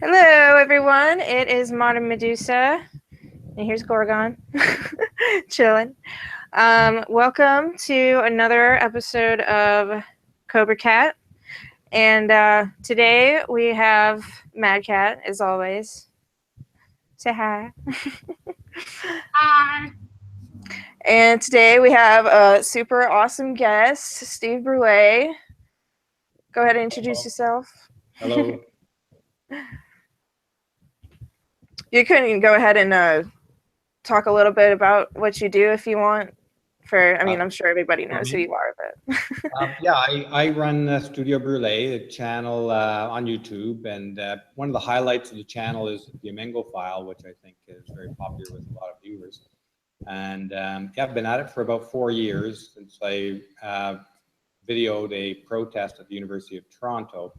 Hello, everyone. It is Modern Medusa, and here's Gorgon, chilling. Welcome to another episode of CobraCat, and today we have Mad Cat, as always. Say hi. Hi. And today we have a super awesome guest, Steve Brule. Go ahead and introduce yourself. Hello. You can go ahead and talk a little bit about what you do if you want. I'm sure everybody knows who you are, but Yeah, I run Studio Brule, a channel on YouTube, and one of the highlights of the channel is the Flamingo file, which I think is very popular with a lot of viewers. And yeah, I've been at it for about 4 years since I videoed a protest at the University of Toronto,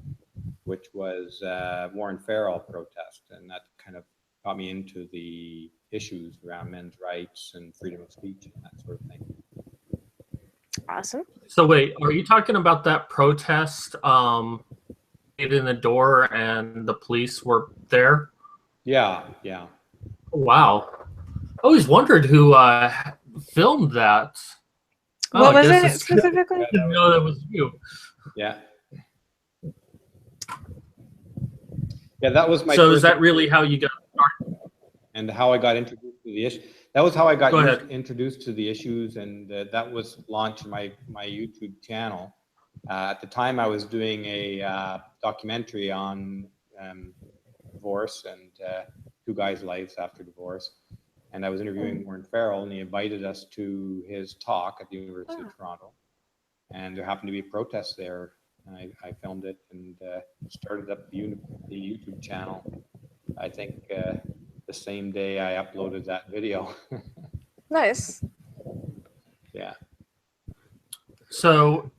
which was Warren Farrell protest, and that kind of got me into the issues around men's rights and freedom of speech and that sort of thing. Awesome. So wait, are you talking about that protest in the door and the police were there? Yeah. Wow. I always wondered who filmed that. What was it specifically? I didn't know that was you. Yeah, that was my. So is that really how you got started? And how I got introduced to the issue. That was how I got introduced to the issues, and that was launched my YouTube channel. At the time, I was doing a documentary on divorce and two guys' lives after divorce, and I was interviewing Warren Farrell, and he invited us to his talk at the University of Toronto, and there happened to be a protest there, and I filmed it and started up the YouTube channel. I think the same day I uploaded that video. Nice. Yeah. So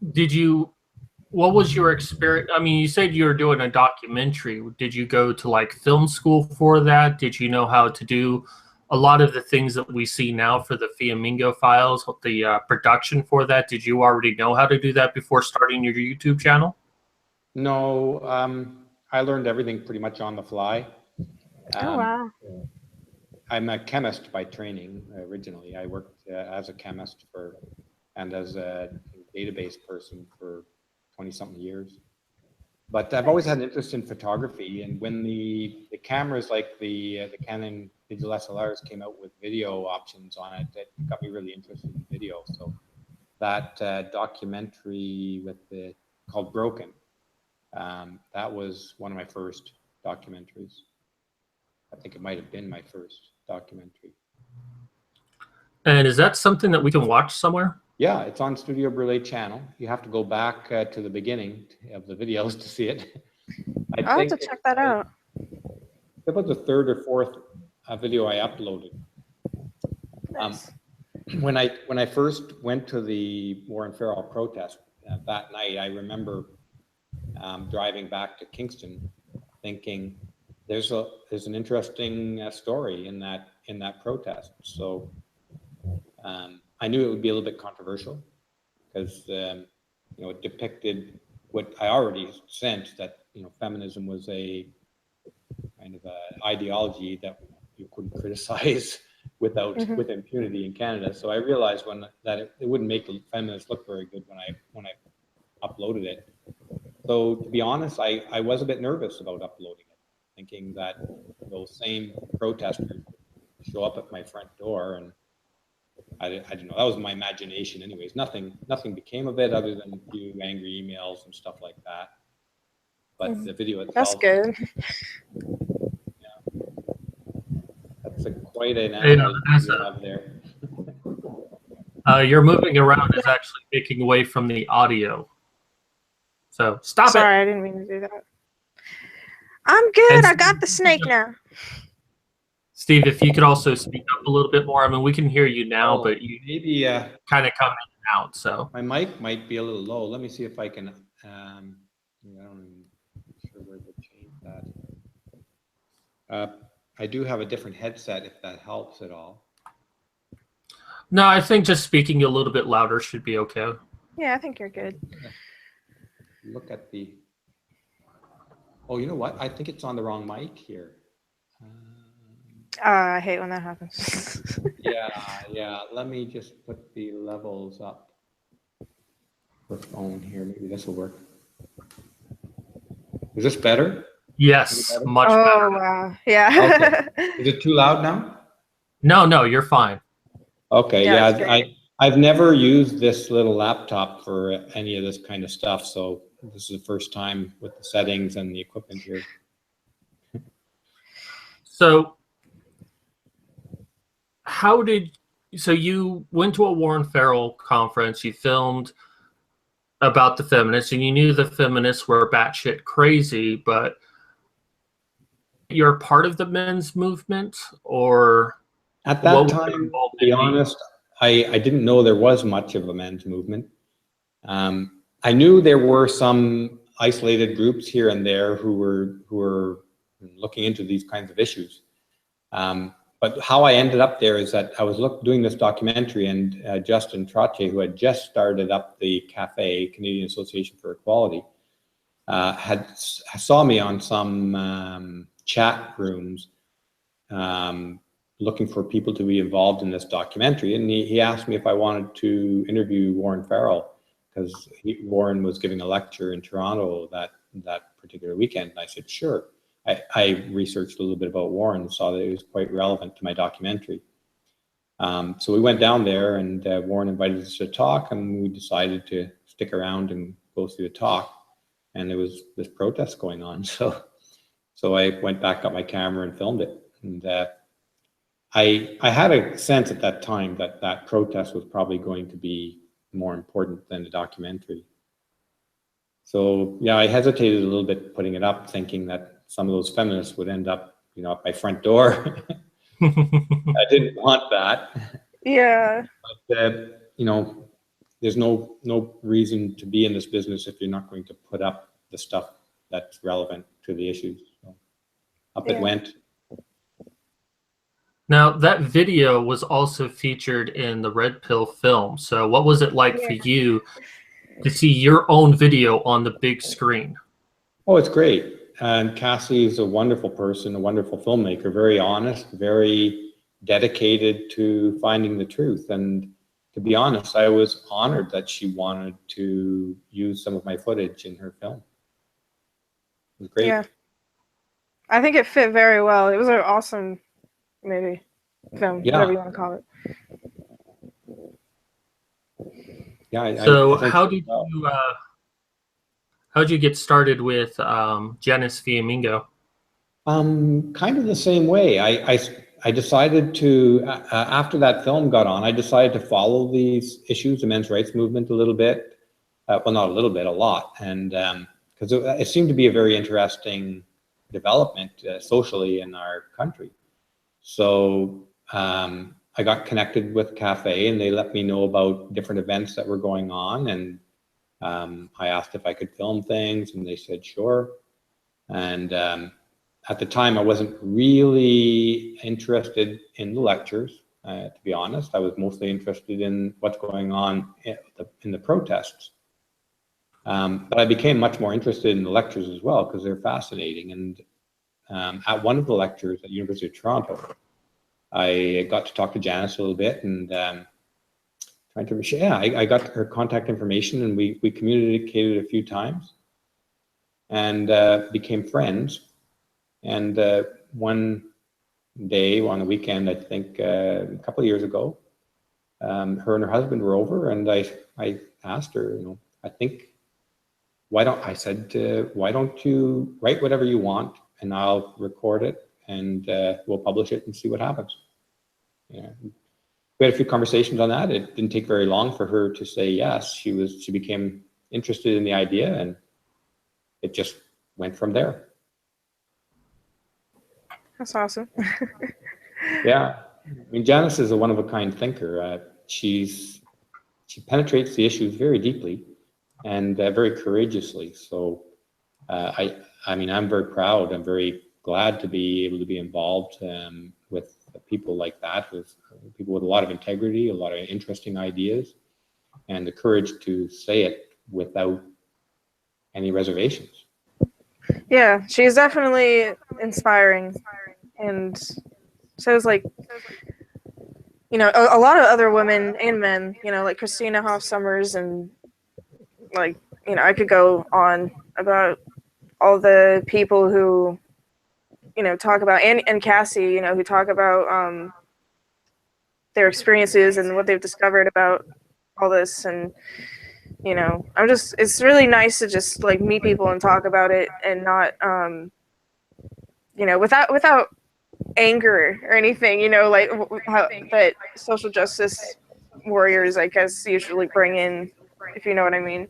what was your experience? I mean, you said you were doing a documentary. Did you go to like film school for that? Did you know how to do a lot of the things that we see now for the Flamingo files, the production for that? Did you already know how to do that before starting your YouTube channel? No, I learned everything pretty much on the fly. Oh, wow. I'm a chemist by training originally. I worked as a chemist and as a database person for 20-something years. But I've always had an interest in photography, and when the cameras like the Canon digital SLRs came out with video options on it, it got me really interested in video. So that documentary called Broken, that was one of my first documentaries. I think it might have been my first documentary. And is that something that we can watch somewhere? Yeah, it's on Studio Brule channel. You have to go back to the beginning of the videos to see it. I'll have to check that out. About the third or fourth video I uploaded. Nice. When I first went to the Warren Farrell protest that night, I remember driving back to Kingston, thinking there's an interesting story in that protest. So I knew it would be a little bit controversial because it depicted what I already sensed, that feminism was a kind of a ideology that you couldn't criticize with impunity in Canada. So I realized that it wouldn't make the feminists look very good when I uploaded it. So to be honest, I was a bit nervous about uploading it, thinking that those same protesters would show up at my front door, and I don't know. That was my imagination, anyways. Nothing became of it other than a few angry emails and stuff like that. But the video itself. That's good. Yeah, that's quite an animal you have there. Your moving around is actually taking away from the audio. So stop it. Sorry, I didn't mean to do that. I'm good. I got the snake now. Steve, if you could also speak up a little bit more. I mean, we can hear you now, but you maybe kind of come in and out. So my mic might be a little low. Let me see if I can. I'm not even sure where to change that. I do have a different headset, if that helps at all. No, I think just speaking a little bit louder should be okay. Yeah, I think you're good. Look at the. Oh, you know what? I think it's on the wrong mic here. I hate when that happens. Yeah. Let me just put the levels up for phone here. Maybe this will work. Is this better? Yes, Better? much Oh, better. wow. Yeah. Okay. Is it too loud now? No, you're fine. Okay, Yeah, yeah, it's great. I've never used this little laptop for any of this kind of stuff, so this is the first time with the settings and the equipment here. So so you went to a Warren Farrell conference, you filmed about the feminists, and you knew the feminists were batshit crazy, but you're part of the men's movement, or At what that was your time, to be involvement be? honest, I didn't know there was much of a men's movement. I knew there were some isolated groups here and there who were looking into these kinds of issues. But how I ended up there is that I was doing this documentary, and Justin Trottier, who had just started up the CAFE, Canadian Association for Equality, saw me on some chat rooms looking for people to be involved in this documentary. And he asked me if I wanted to interview Warren Farrell, because Warren was giving a lecture in Toronto that particular weekend. And I said, sure. I researched a little bit about Warren and saw that it was quite relevant to my documentary. So we went down there, and Warren invited us to talk, and we decided to stick around and go through the talk. And there was this protest going on. So I went back, got my camera, and filmed it. And I had a sense at that time that protest was probably going to be more important than the documentary. So yeah, I hesitated a little bit putting it up, thinking that some of those feminists would end up, at my front door. I didn't want that. Yeah. But there's no reason to be in this business if you're not going to put up the stuff that's relevant to the issues. So up it went. Now, that video was also featured in the Red Pill film. So what was it like for you to see your own video on the big screen? Oh, it's great. And Cassie is a wonderful person, a wonderful filmmaker, very honest, very dedicated to finding the truth. And to be honest, I was honored that she wanted to use some of my footage in her film. It was great. Yeah. I think it fit very well. It was an awesome movie, film, whatever you want to call it. Yeah. So how did you get started with Janice Fiamingo? Kind of the same way. I decided to, after that film got on, I decided to follow these issues, the men's rights movement a little bit. Well, not a little bit, a lot. And because it seemed to be a very interesting development socially in our country. So I got connected with CAFE, and they let me know about different events that were going on. And I asked if I could film things, and they said, sure. And at the time, I wasn't really interested in the lectures, to be honest. I was mostly interested in what's going on in the protests. But I became much more interested in the lectures as well, because they're fascinating. And at one of the lectures at the University of Toronto, I got to talk to Janice a little bit, and I got her contact information, and we communicated a few times, and became friends. And one day on the weekend, I think a couple of years ago, her and her husband were over, and I asked her, I think, why don't you write whatever you want, and I'll record it, and we'll publish it and see what happens. Yeah. We had a few conversations on that. It didn't take very long for her to say yes. She became interested in the idea, and it just went from there. That's awesome. Yeah, I mean, Janice is a one-of-a-kind thinker. She penetrates the issues very deeply and very courageously. So I mean, I'm very proud. I'm very glad to be able to be involved with people like that, with people with a lot of integrity, a lot of interesting ideas, and the courage to say it without any reservations. Yeah, she's definitely inspiring, and so it's like, you know, a lot of other women and men, you know, like Christina Hoff Sommers, and like, you know, I could go on about all the people who, you know, talk about, and Cassie, you know, who talk about their experiences and what they've discovered about all this. And you know, I'm just, it's really nice to just like meet people and talk about it, and not you know, without anger or anything, you know, like how that social justice warriors, I guess, usually bring in, if you know what I mean.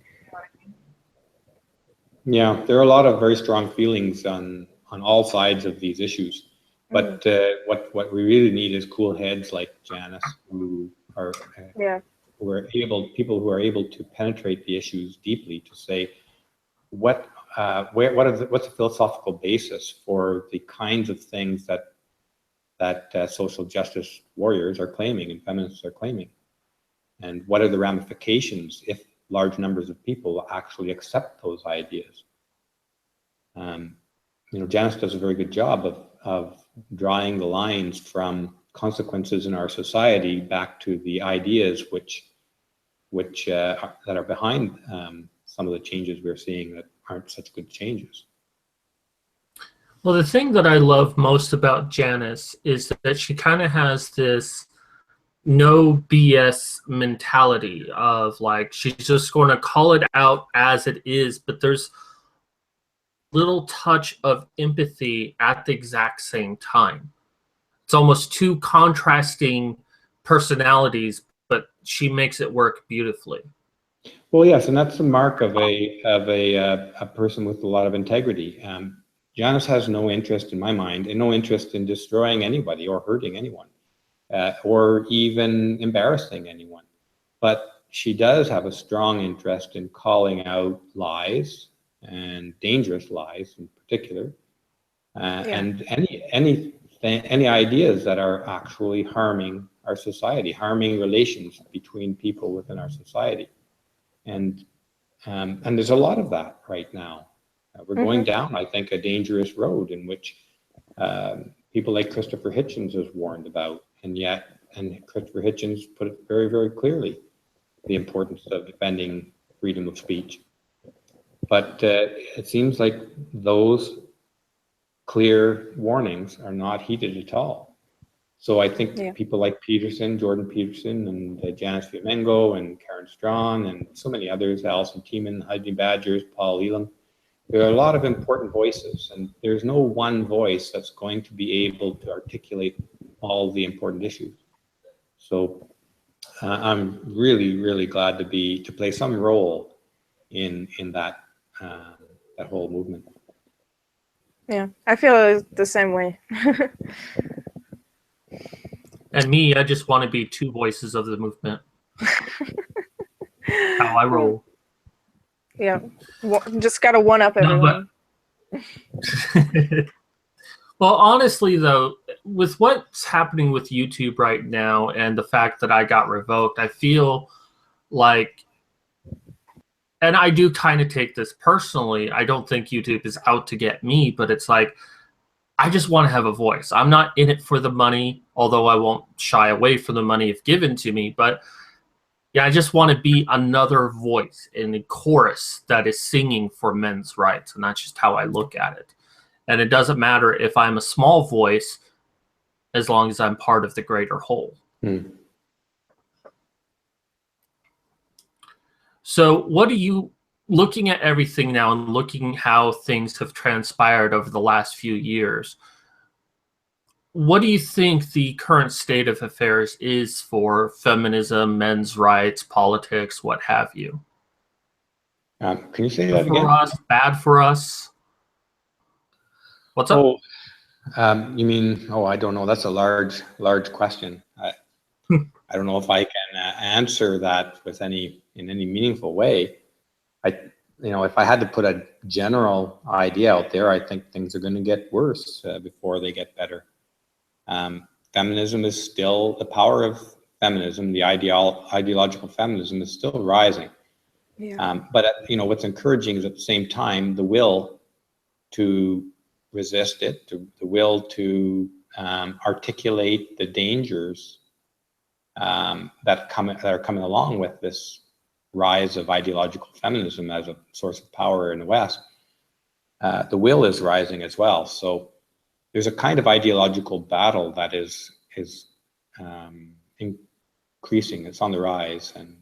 Yeah, there are a lot of very strong feelings on all sides of these issues. But what we really need is cool heads like Janice, who are people who are able to penetrate the issues deeply, to say what's the philosophical basis for the kinds of things that social justice warriors are claiming and feminists are claiming, and what are the ramifications if large numbers of people actually accept those ideas. You know, Janice does a very good job of drawing the lines from consequences in our society back to the ideas which that are behind some of the changes we're seeing that aren't such good changes. Well, the thing that I love most about Janice is that she kind of has this no BS mentality of like, she's just going to call it out as it is, but there's little touch of empathy at the exact same time. It's almost two contrasting personalities, but she makes it work beautifully. Well, yes, and that's the mark of a person with a lot of integrity. Janice has no interest, in my mind, and no interest in destroying anybody or hurting anyone, or even embarrassing anyone. But she does have a strong interest in calling out lies, and dangerous lies in particular, and any ideas that are actually harming our society, harming relations between people within our society. And there's a lot of that right now. We're going down, I think, a dangerous road in which people like Christopher Hitchens has warned about, and Christopher Hitchens put it very, very clearly, the importance of defending freedom of speech. But it seems like those clear warnings are not heeded at all. So I think people like Peterson, Jordan Peterson, and Janice Fiamengo, and Karen Strawn, and so many others, Alison Tiemann, Heidi Badgers, Paul Elam, there are a lot of important voices, and there's no one voice that's going to be able to articulate all the important issues. So I'm really, really glad to play some role in that that whole movement. Yeah, I feel the same way. And me, I just want to be two voices of the movement. How I roll. Yeah, just gotta one up everyone. Well, honestly, though, with what's happening with YouTube right now and the fact that I got revoked, I feel like, and I do kind of take this personally, I don't think YouTube is out to get me, but it's like, I just want to have a voice. I'm not in it for the money, although I won't shy away from the money if given to me. But yeah, I just want to be another voice in a chorus that is singing for men's rights. And that's just how I look at it. And it doesn't matter if I'm a small voice, as long as I'm part of the greater whole. So what do you, looking at everything now and looking how things have transpired over the last few years, what do you think the current state of affairs is for feminism, men's rights, politics, what have you? Can you say that again? For us, bad for us? What's up? You mean, I don't know. That's a large question. I don't know if I can answer that in any meaningful way. If I had to put a general idea out there, I think things are going to get worse before they get better. Feminism is still, the power of feminism, the ideological feminism is still rising. But what's encouraging is at the same time, the will to resist it, the will to articulate the dangers that are coming along with this rise of ideological feminism as a source of power in the West. The will is rising as well. So there's a kind of ideological battle that is increasing. It's on the rise, and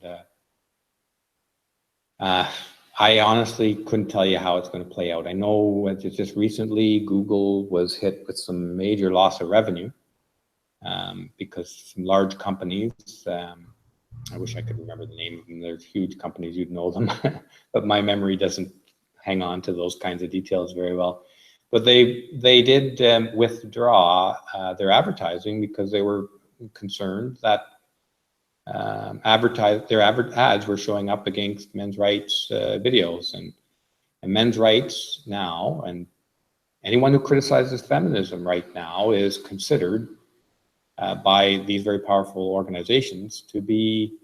I honestly couldn't tell you how it's going to play out. I know just recently Google was hit with some major loss of revenue because some large companies, I wish I could remember the name of them. There's huge companies, you'd know them, but my memory doesn't hang on to those kinds of details very well. But they did withdraw their advertising because they were concerned that their ads were showing up against men's rights videos, and men's rights now, and anyone who criticizes feminism right now is considered by these very powerful organizations to be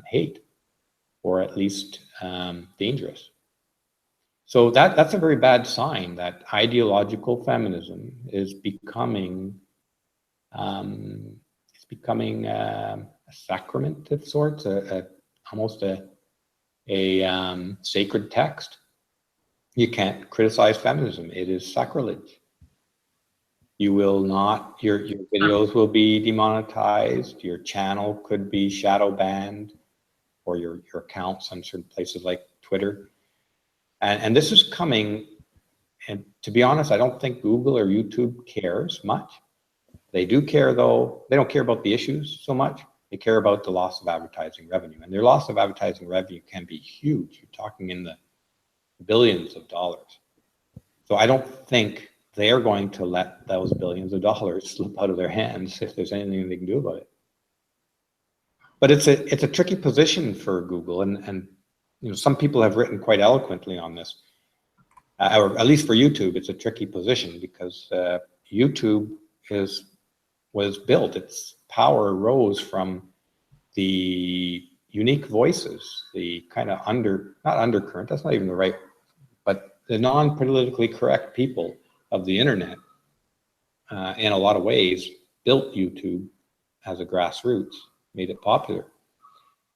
hate, or at least dangerous. So that's a very bad sign that ideological feminism is becoming a sacrament of sorts, almost a sacred text. You can't criticize feminism; it is sacrilege. You will not. Your videos will be demonetized. Your channel could be shadow banned, or your accounts on certain places like Twitter. And this is coming. And to be honest, I don't think Google or YouTube cares much. They do care, though. They don't care about the issues so much. They care about the loss of advertising revenue. And their loss of advertising revenue can be huge. You're talking in the billions of dollars. So I don't think they're going to let those billions of dollars slip out of their hands if there's anything they can do about it. But it's a tricky position for Google, and you know, some people have written quite eloquently on this. Or at least for YouTube, it's a tricky position because YouTube was built. Its power rose from the unique voices, the kind of not undercurrent, that's not even the right, but the non-politically correct people of the internet, in a lot of ways, built YouTube as a grassroots, made it popular.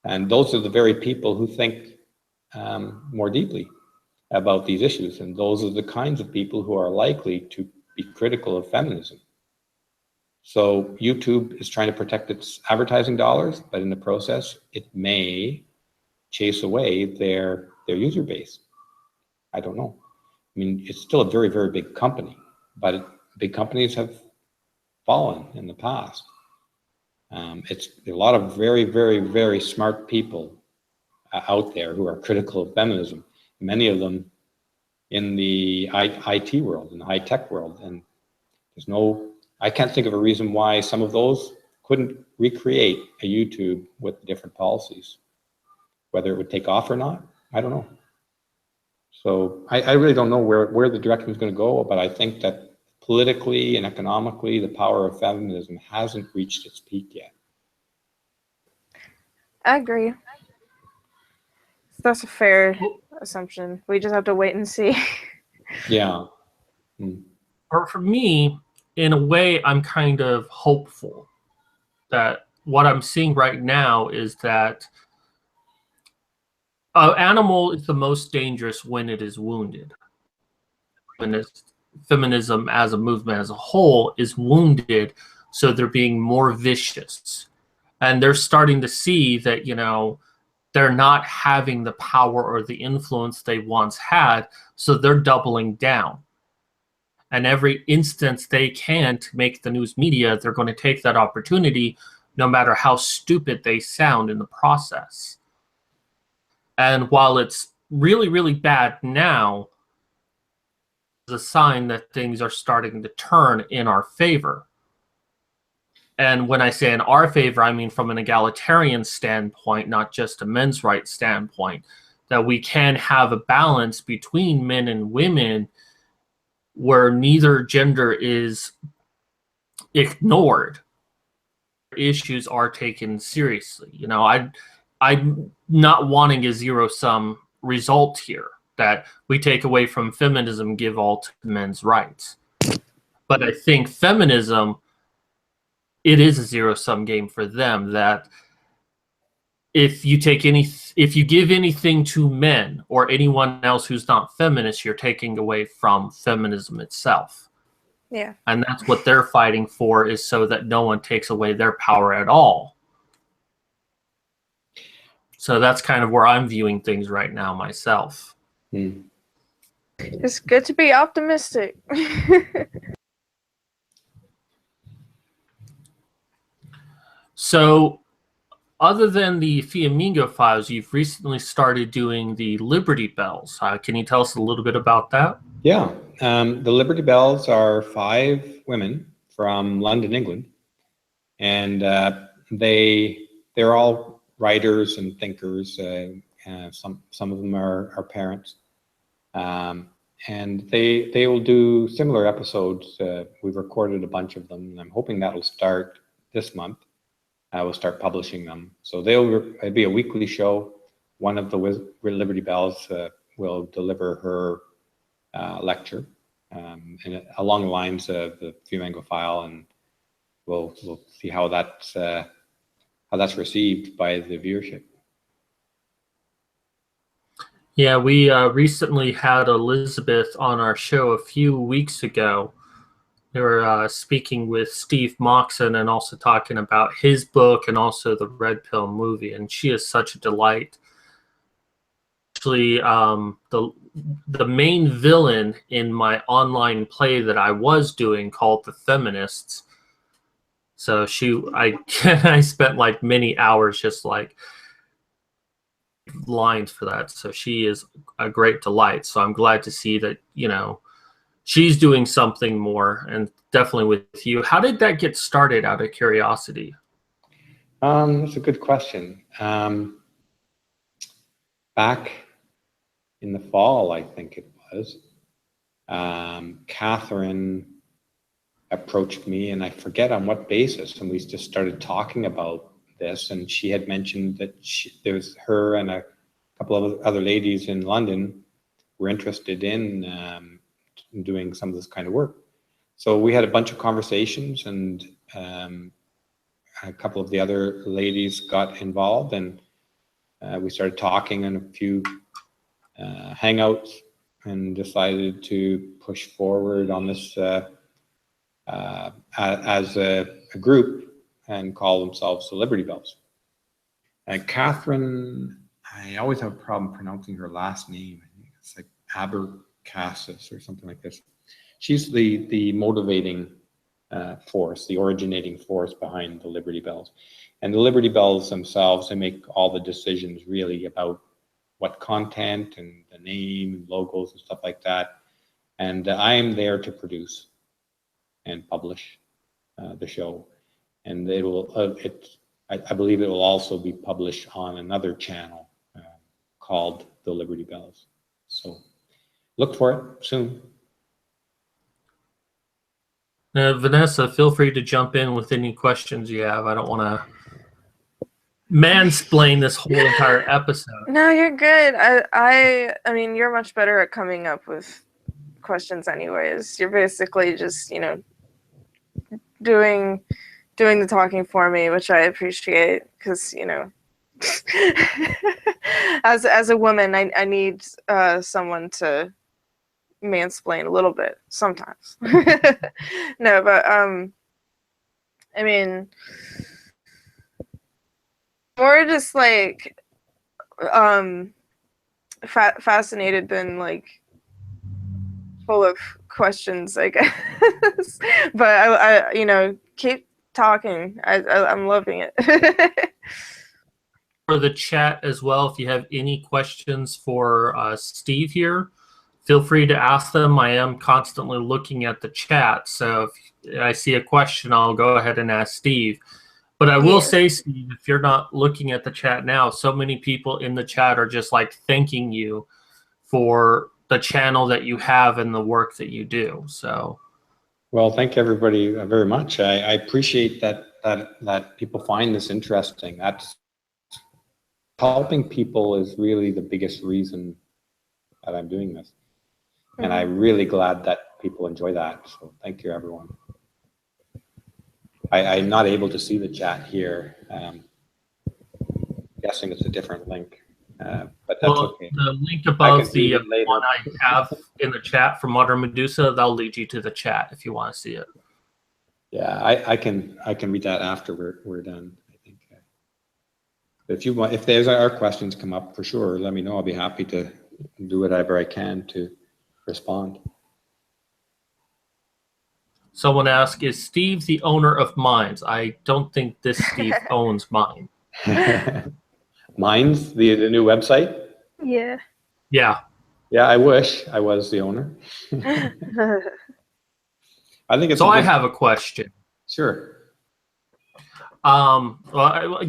And those are the very people who think more deeply about these issues. And those are the kinds of people who are likely to be critical of feminism. So YouTube is trying to protect its advertising dollars, but in the process, it may chase away their user base. I don't know. I mean, it's still a very, very big company, but big companies have fallen in the past. It's a lot of very, very, very smart people out there who are critical of feminism. Many of them in the IT world, in the high tech world, and I can't think of a reason why some of those couldn't recreate a YouTube with different policies. Whether it would take off or not, I don't know. So I really don't know where the direction is going to go, but I think that politically and economically, the power of feminism hasn't reached its peak yet. I agree. That's a fair assumption. We just have to wait and see. Yeah. Or for me, in a way, I'm kind of hopeful that what I'm seeing right now is that an animal is the most dangerous when it is wounded. When feminism as a movement as a whole is wounded, so they're being more vicious. And they're starting to see that, you know, they're not having the power or the influence they once had, so they're doubling down. And every instance they can to make the news media, they're going to take that opportunity, no matter how stupid they sound in the process. And while it's really, really bad now, it's a sign that things are starting to turn in our favor. And when I say in our favor, I mean from an egalitarian standpoint, not just a men's rights standpoint, that we can have a balance between men and women where neither gender is ignored. Issues are taken seriously. You know, I'm not wanting a zero-sum result here. that we take away from feminism, give all to men's rights. But I think feminism, it is a zero-sum game for them, that if you give anything to men or anyone else who's not feminist, you're taking away from feminism itself. Yeah. And that's what they're fighting for, is so that no one takes away their power at all. So that's kind of where I'm viewing things right now myself. It's good to be optimistic. So other than the Flamingo Files, you've recently started doing the Liberty Bells. Can you tell us a little bit about that? Yeah, the Liberty Bells are 5 women from London, England, and they're all writers and thinkers. Some of them are parents, and they will do similar episodes. We've recorded a bunch of them, and I'm hoping that'll start this month. I will start publishing them. So it'll be a weekly show. One of the Liberty Bells will deliver her lecture, and along the lines of the Flamingo File, and we'll see how that's received by the viewership. Yeah, we recently had Elizabeth on our show a few weeks ago. They were speaking with Steve Moxon and also talking about his book and also the Red Pill movie, and she is such a delight. Actually, the main villain in my online play that I was doing, called The Feminists. So I spent like many hours just like lines for that. So she is a great delight. So I'm glad to see that, you know, she's doing something more, and definitely with you. How did that get started, out of curiosity? That's a good question. Back in the fall, I think it was, Catherine approached me, and I forget on what basis, and we just started talking about this, and she had mentioned that there was her and a couple of other ladies in London were interested in doing some of this kind of work. So we had a bunch of conversations, and a couple of the other ladies got involved, and we started talking in a few hangouts, and decided to push forward on this as a group, and call themselves the Liberty Bells. And Catherine, I always have a problem pronouncing her last name. I think it's like Abercassis or something like this. She's the motivating force, the originating force behind the Liberty Bells. And the Liberty Bells themselves, they make all the decisions really about what content and the name and logos and stuff like that. And I am there to produce and publish the show. And it will, I believe it will also be published on another channel called the Liberty Bells. So look for it soon. Vanessa, feel free to jump in with any questions you have. I don't want to mansplain this whole entire episode. No, you're good. I mean, you're much better at coming up with questions anyways. You're basically just, you know, doing the talking for me, which I appreciate, because, you know, as a woman, I need someone to mansplain a little bit sometimes. No, but I mean, more just like fascinated than like full of questions, I guess. But I you know, keep talking. I'm loving it. For the chat as well, if you have any questions for Steve here, feel free to ask them. I am constantly looking at the chat, so if I see a question, I'll go ahead and ask Steve. But I will say, Steve, if you're not looking at the chat now, so many people in the chat are just like thanking you for the channel that you have and the work that you do. So, well, thank everybody very much. I appreciate that people find this interesting. That's helping people is really the biggest reason that I'm doing this. And I'm really glad that people enjoy that. So thank you, everyone. I'm not able to see the chat here. Guessing it's a different link, but that's okay. The link above the one I have in the chat from Modern Medusa, that'll lead you to the chat if you want to see it. Yeah, I can read that after we're done. I think. But if you want, if there's our questions come up, for sure, let me know. I'll be happy to do whatever I can to respond. Someone asked, is Steve the owner of Minds? I don't think this Steve owns Mind. Minds, the new website? Yeah. Yeah. Yeah, I wish I was the owner. I think it's so. I have a question. Sure. Well,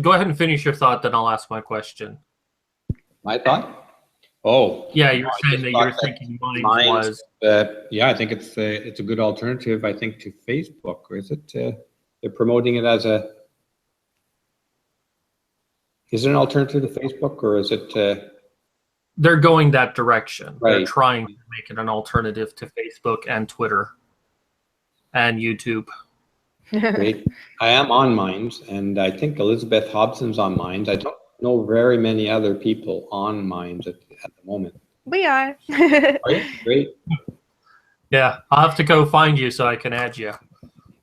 go ahead and finish your thought, then I'll ask my question. My thought? Oh. Yeah, you were saying that you were thinking Minds was. Yeah, I think it's a good alternative. I think to Facebook, or is it? They're promoting it as a. Is it an alternative to Facebook, or is it? They're going that direction. Right. They're trying to make it an alternative to Facebook and Twitter and YouTube. Great. I am on Minds, and I think Elizabeth Hobson's on Minds. I don't know very many other people on Minds at the moment. We are. Great. Yeah, I'll have to go find you so I can add you.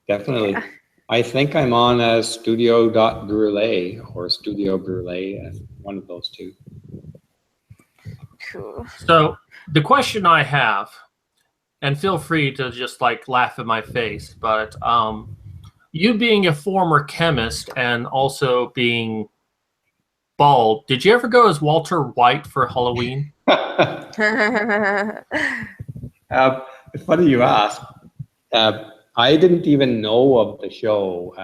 Definitely. I think I'm on as studio.brule or Studio Brule, one of those two. Cool. So the question I have, and feel free to just like laugh in my face, but you being a former chemist and also being bald, did you ever go as Walter White for Halloween? It's funny you ask. I didn't even know of the show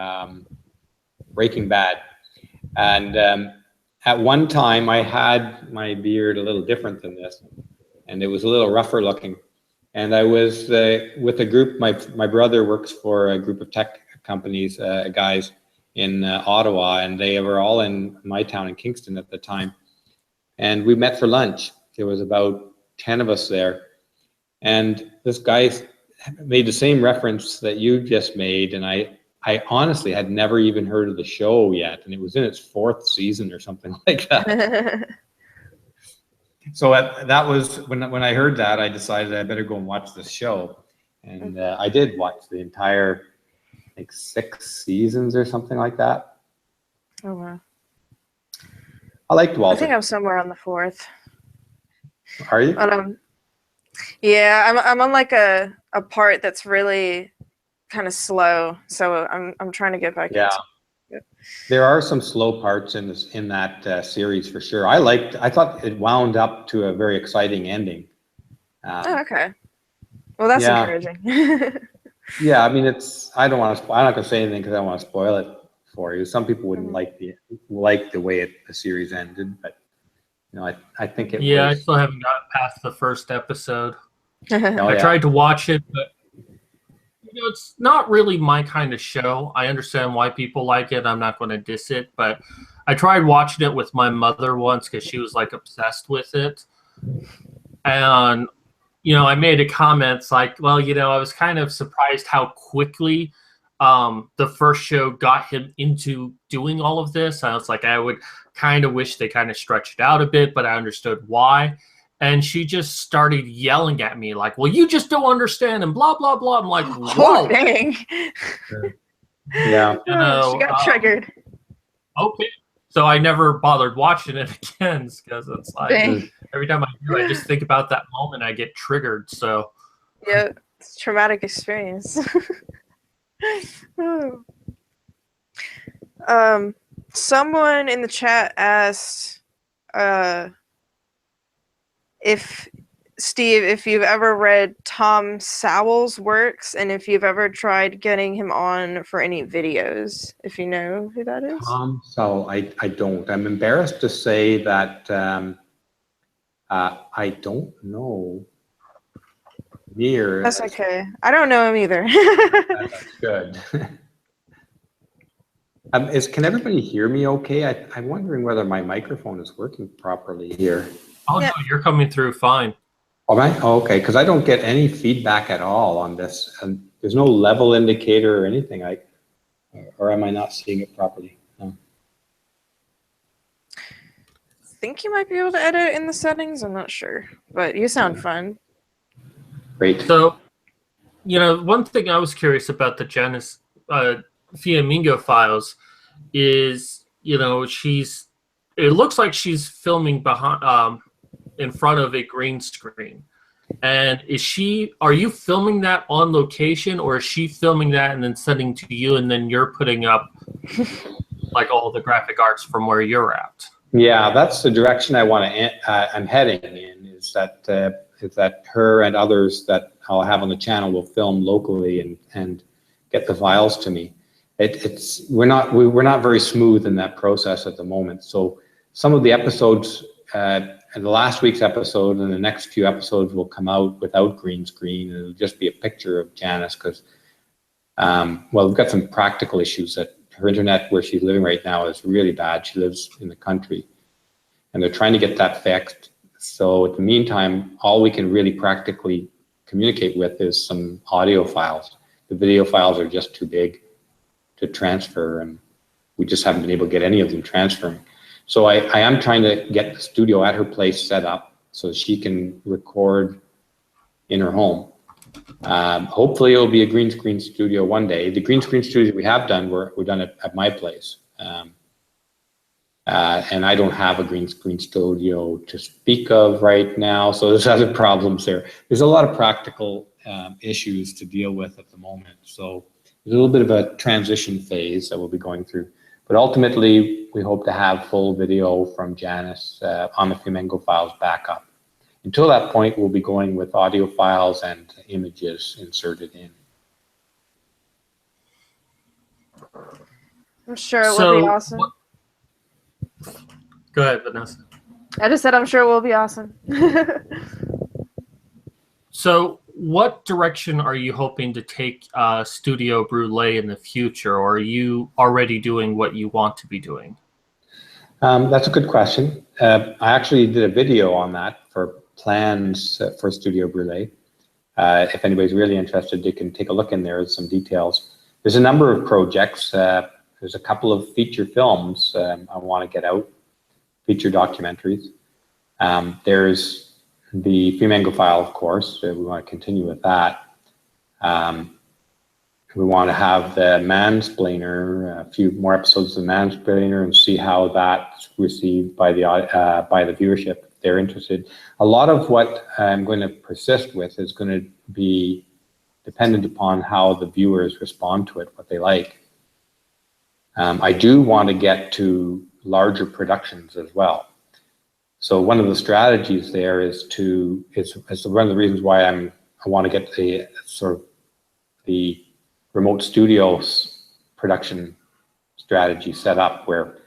Breaking Bad, and at one time I had my beard a little different than this, and it was a little rougher looking. And I was with a group. My brother works for a group of tech companies, guys in Ottawa, and they were all in my town in Kingston at the time. And we met for lunch. There was about 10 of us there, and this guy made the same reference that you just made, and I honestly had never even heard of the show yet, and it was in its 4th season or something like that. So that was when I heard that, I decided I better go and watch this show, and I did watch the entire, like 6 seasons or something like that. Oh wow! I liked Walter. I think I'm somewhere on the 4th. Are you? But, yeah, I'm on like a part that's really kind of slow, so I'm trying to get back. Yeah. into it. There are some slow parts in that series for sure. I thought it wound up to a very exciting ending. Oh, okay. Well, that's encouraging. Yeah, I mean, I'm not gonna say anything because I don't want to spoil it for you. Some people wouldn't like the way the series ended, but you know, I think it. Yeah, was, I still haven't gotten past the first episode. Oh, I tried to watch it, but you know, it's not really my kind of show. I understand why people like it. I'm not going to diss it, but I tried watching it with my mother once because she was like obsessed with it. And, you know, I made a comment like, well, you know, I was kind of surprised how quickly the first show got him into doing all of this. I was like, I would kind of wish they kind of stretched it out a bit, but I understood why. And she just started yelling at me like, well, you just don't understand and blah, blah, blah. I'm like, whoa. Oh, dang. Yeah. You know, she got triggered. Okay. So I never bothered watching it again because it's like every time I do, I just think about that moment, I get triggered. So yeah, it's a traumatic experience. Someone in the chat asked if Steve, if you've ever read Tom Sowell's works and if you've ever tried getting him on for any videos, if you know who that is. Tom Sowell, I don't. I'm embarrassed to say that I don't know near. That's okay. I don't know him either. That's good. Can everybody hear me okay? I'm wondering whether my microphone is working properly here. oh, no, you're coming through fine. All right. Oh, okay, because I don't get any feedback at all on this, and there's no level indicator or anything. Or am I not seeing it properly? No. I think you might be able to edit in the settings. I'm not sure, but you sound fun. Great. So, one thing I was curious about the Janice Fiamingo files is, it looks like she's filming behind, in front of a green screen. And are you filming that on location, or is she filming that and then sending to you, and then you're putting up like all the graphic arts from where you're at? Yeah, that's the direction I'm heading in, is that her and others that I'll have on the channel will film locally and get the files to me. We're not very smooth in that process at the moment. So some of the episodes, and the last week's episode and the next few episodes will come out without green screen, and it'll just be a picture of Janice because, we've got some practical issues that her internet where she's living right now is really bad. She lives in the country, and they're trying to get that fixed. So in the meantime, all we can really practically communicate with is some audio files. The video files are just too big to transfer, and we just haven't been able to get any of them transferring. So I am trying to get the studio at her place set up so she can record in her home. Hopefully it'll be a green screen studio one day. The green screen studios we have done, we're done at my place. And I don't have a green screen studio to speak of right now, so there's other problems there. There's a lot of practical issues to deal with at the moment. So there's a little bit of a transition phase that we'll be going through. But ultimately, we hope to have full video from Janice on the Fiamingo files back up. Until that point, we'll be going with audio files and images inserted in. I'm sure it will be awesome. Go ahead, Vanessa. I just said I'm sure it will be awesome. So what direction are you hoping to take Studio Brule in the future, or are you already doing what you want to be doing? That's a good question. I actually did a video on that for plans for Studio Brule. If anybody's really interested, they can take a look in there with some details. There's a number of projects. There's a couple of feature films I want to get out, feature documentaries. There's the Fiamingo file, of course. We want to continue with that. We want to have the Mansplainer, a few more episodes of the Mansplainer, and see how that's received by the viewership if they're interested. A lot of what I'm going to persist with is going to be dependent upon how the viewers respond to it, what they like. I do want to get to larger productions as well. So one of the strategies there is one of the reasons why I want to get the sort of the remote studios production strategy set up where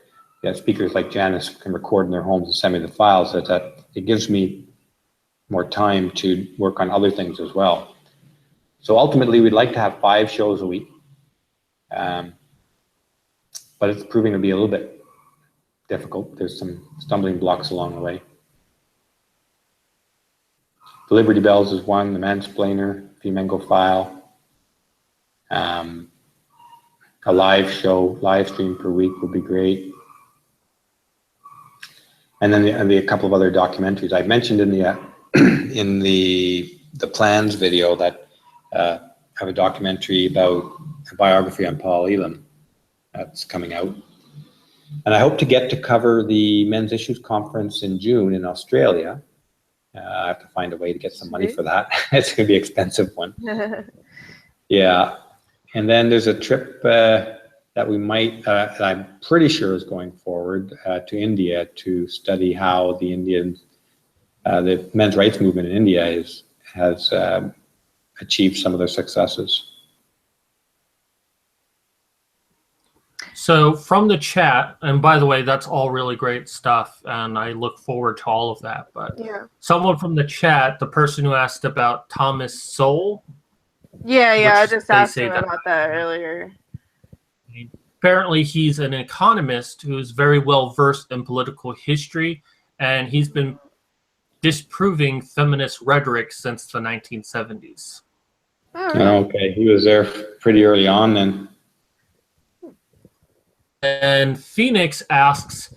speakers like Janice can record in their homes and send me the files, that it gives me more time to work on other things as well. So ultimately we'd like to have 5 shows a week, but it's proving to be a little bit difficult. There's some stumbling blocks along the way. The Liberty Bells is one, the Mansplainer, Fiamingo file. A live stream per week would be great. And then a couple of other documentaries. I mentioned in the plans video that I have a documentary about a biography on Paul Elam that's coming out. And I hope to get to cover the Men's Issues Conference in June in Australia. I have to find a way to get some money for that. It's going to be an expensive one. Yeah. And then there's a trip that we might, that I'm pretty sure is going forward to India to study how the men's rights movement in India has achieved some of their successes. So from the chat, and by the way, that's all really great stuff, and I look forward to all of that. But yeah. Someone from the chat, the person who asked about Thomas Sowell. Yeah, I just asked him about that earlier. Apparently, he's an economist who's very well versed in political history, and he's been disproving feminist rhetoric since the 1970s. Okay, he was there pretty early on then. And Phoenix asks,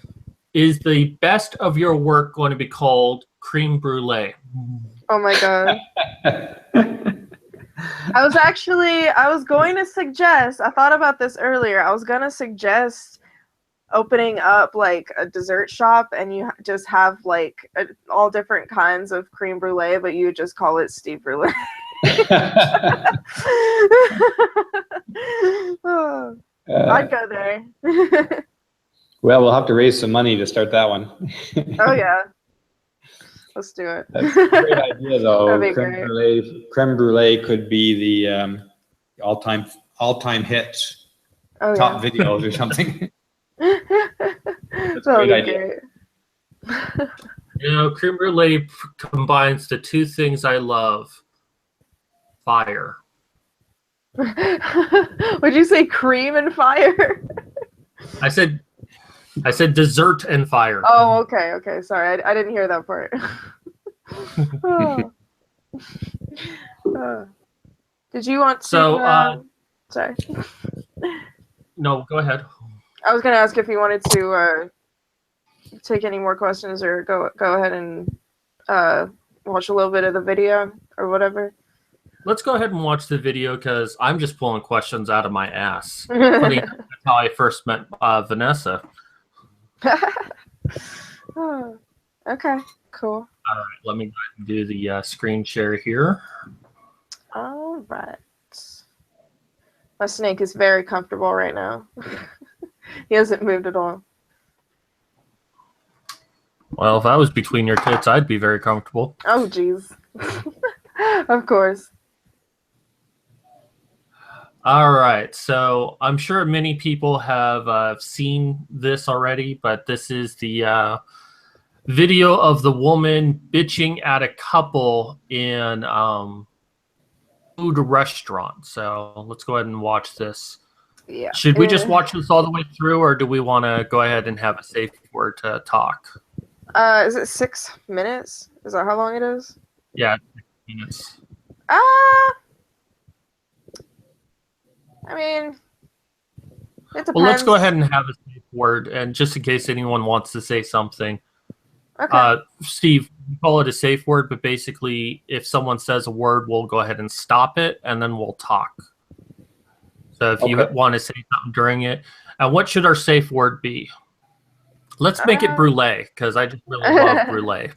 is the best of your work going to be called Creme Brulee? Oh my god. I was going to suggest, I thought about this earlier, I was going to suggest opening up like a dessert shop and you just have like all different kinds of creme brulee, but you just call it Steve Brule. Oh, I'd go there. Well, we'll have to raise some money to start that one. Oh yeah. Let's do it. That's a great idea, though. That'd be Creme brulee could be the all-time hits, top videos or something. That's a great idea. Creme brulee combines the two things I love: fire. Would you say cream and fire? I said dessert and fire. Oh, okay. Sorry, I didn't hear that part. Did you want to? So, sorry. No, go ahead. I was going to ask if you wanted to take any more questions or go ahead and watch a little bit of the video or whatever. Let's go ahead and watch the video because I'm just pulling questions out of my ass. Funny, that's how I first met Vanessa. Oh, okay, cool. All right, let me go ahead and do the screen share here. All right. My snake is very comfortable right now. He hasn't moved at all. Well, if I was between your tits, I'd be very comfortable. Oh, jeez. Of course. All right, so I'm sure many people have seen this already, but this is the video of the woman bitching at a couple in food restaurant. So let's go ahead and watch this. Yeah. Should we just watch this all the way through, or do we want to go ahead and have a safe word to talk? Is it 6 minutes? Is that how long it is? Yeah, 6 minutes. I mean, it depends. Well, let's go ahead and have a safe word, and just in case anyone wants to say something. Okay. Steve, we call it a safe word, but basically, if someone says a word, we'll go ahead and stop it, and then we'll talk. So if you want to say something during it, and what should our safe word be? Let's make it brulee, because I just really love brulee.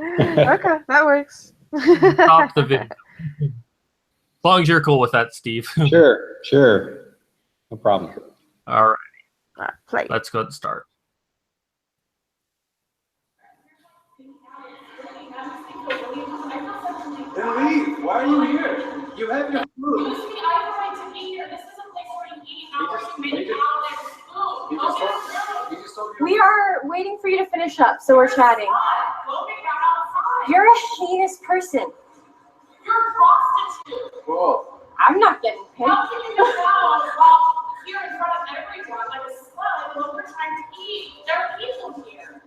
Okay, that works. Stop the video. As long as you're cool with that, Steve. Sure. No problem. All right. All right, play. Let's go ahead and start. Then leave. Why are you here? You have your food. Excuse me, I have a right to be here. This is a place where you eat, not where you make out there's food. We We are waiting for you to finish up, so we're chatting. Go make out outside. You're a heinous person. You're a prostitute. Cool. I'm not getting paid. How can you go out while here in front of everyone like a slut while we're trying to eat? There are people here.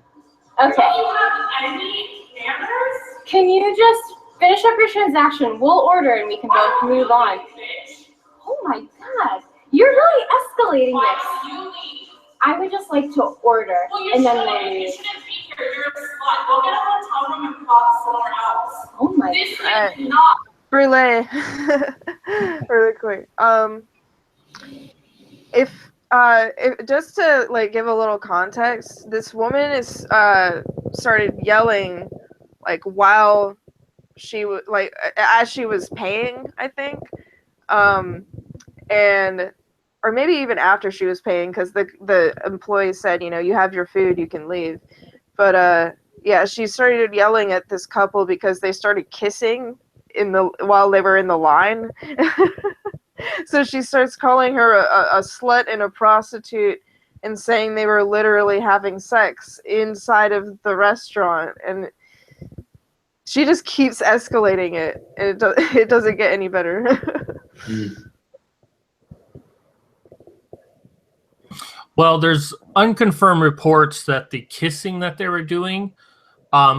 Okay. Do you have any manners? Can you just finish up your transaction? We'll order and we can both move on. Bitch. Oh my god. You're really escalating Why this. don't you leave? I would just like to order Well, you and then shouldn't. we'll You leave. shouldn't be here. You're a slut. Go get a hotel room and fuck somewhere else. Oh my This god. is not. Brulee. Really quick. If just to like give a little context, this woman is started yelling like while she was like as she was paying, I think, and or maybe even after she was paying, because the employee said, you know, you have your food, you can leave. But yeah, she started yelling at this couple because they started kissing while they were in the line. So she starts calling her a slut and a prostitute and saying they were literally having sex inside of the restaurant, and she just keeps escalating it. It doesn't get any better. Well, there's unconfirmed reports that the kissing that they were doing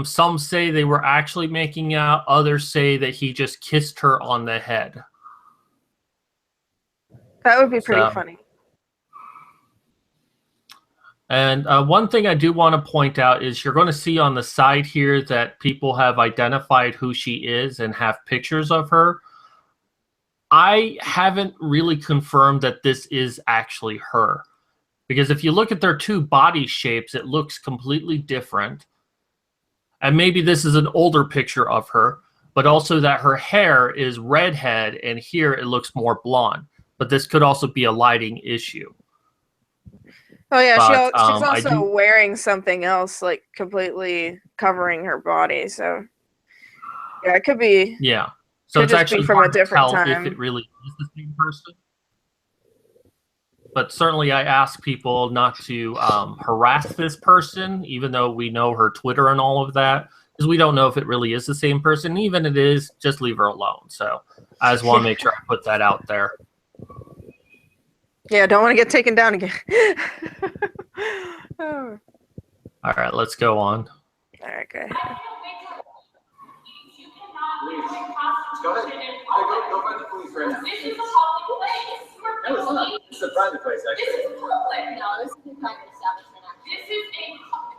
Some say they were actually making out. Others say that he just kissed her on the head. That would be pretty So- funny. And one thing I do want to point out is you're going to see on the side here that people have identified who she is and have pictures of her. I haven't really confirmed that this is actually her. Because if you look at their two body shapes, it looks completely different. And maybe this is an older picture of her, but also that her hair is redhead and here it looks more blonde. But this could also be a lighting issue. Oh yeah, But, she's I also do- wearing something else, like completely covering her body. So yeah, it could be. Yeah. So Could it's just be actually from a hard to different tell time. if it really is the same person. But certainly I ask people not to harass this person, even though we know her Twitter and all of that, because we don't know if it really is the same person. Even if it is, just leave her alone. So I just want to make sure I put that out there. Yeah, don't want to get taken down again. Oh. All right, let's go on. All right, good. I feel big. You cannot use your Go ahead. prostitution in Go public. find the police right now. This is a public place. You are No, it's not. police. It's a private place, This actually. is public. No, this is a private establishment, actually. This is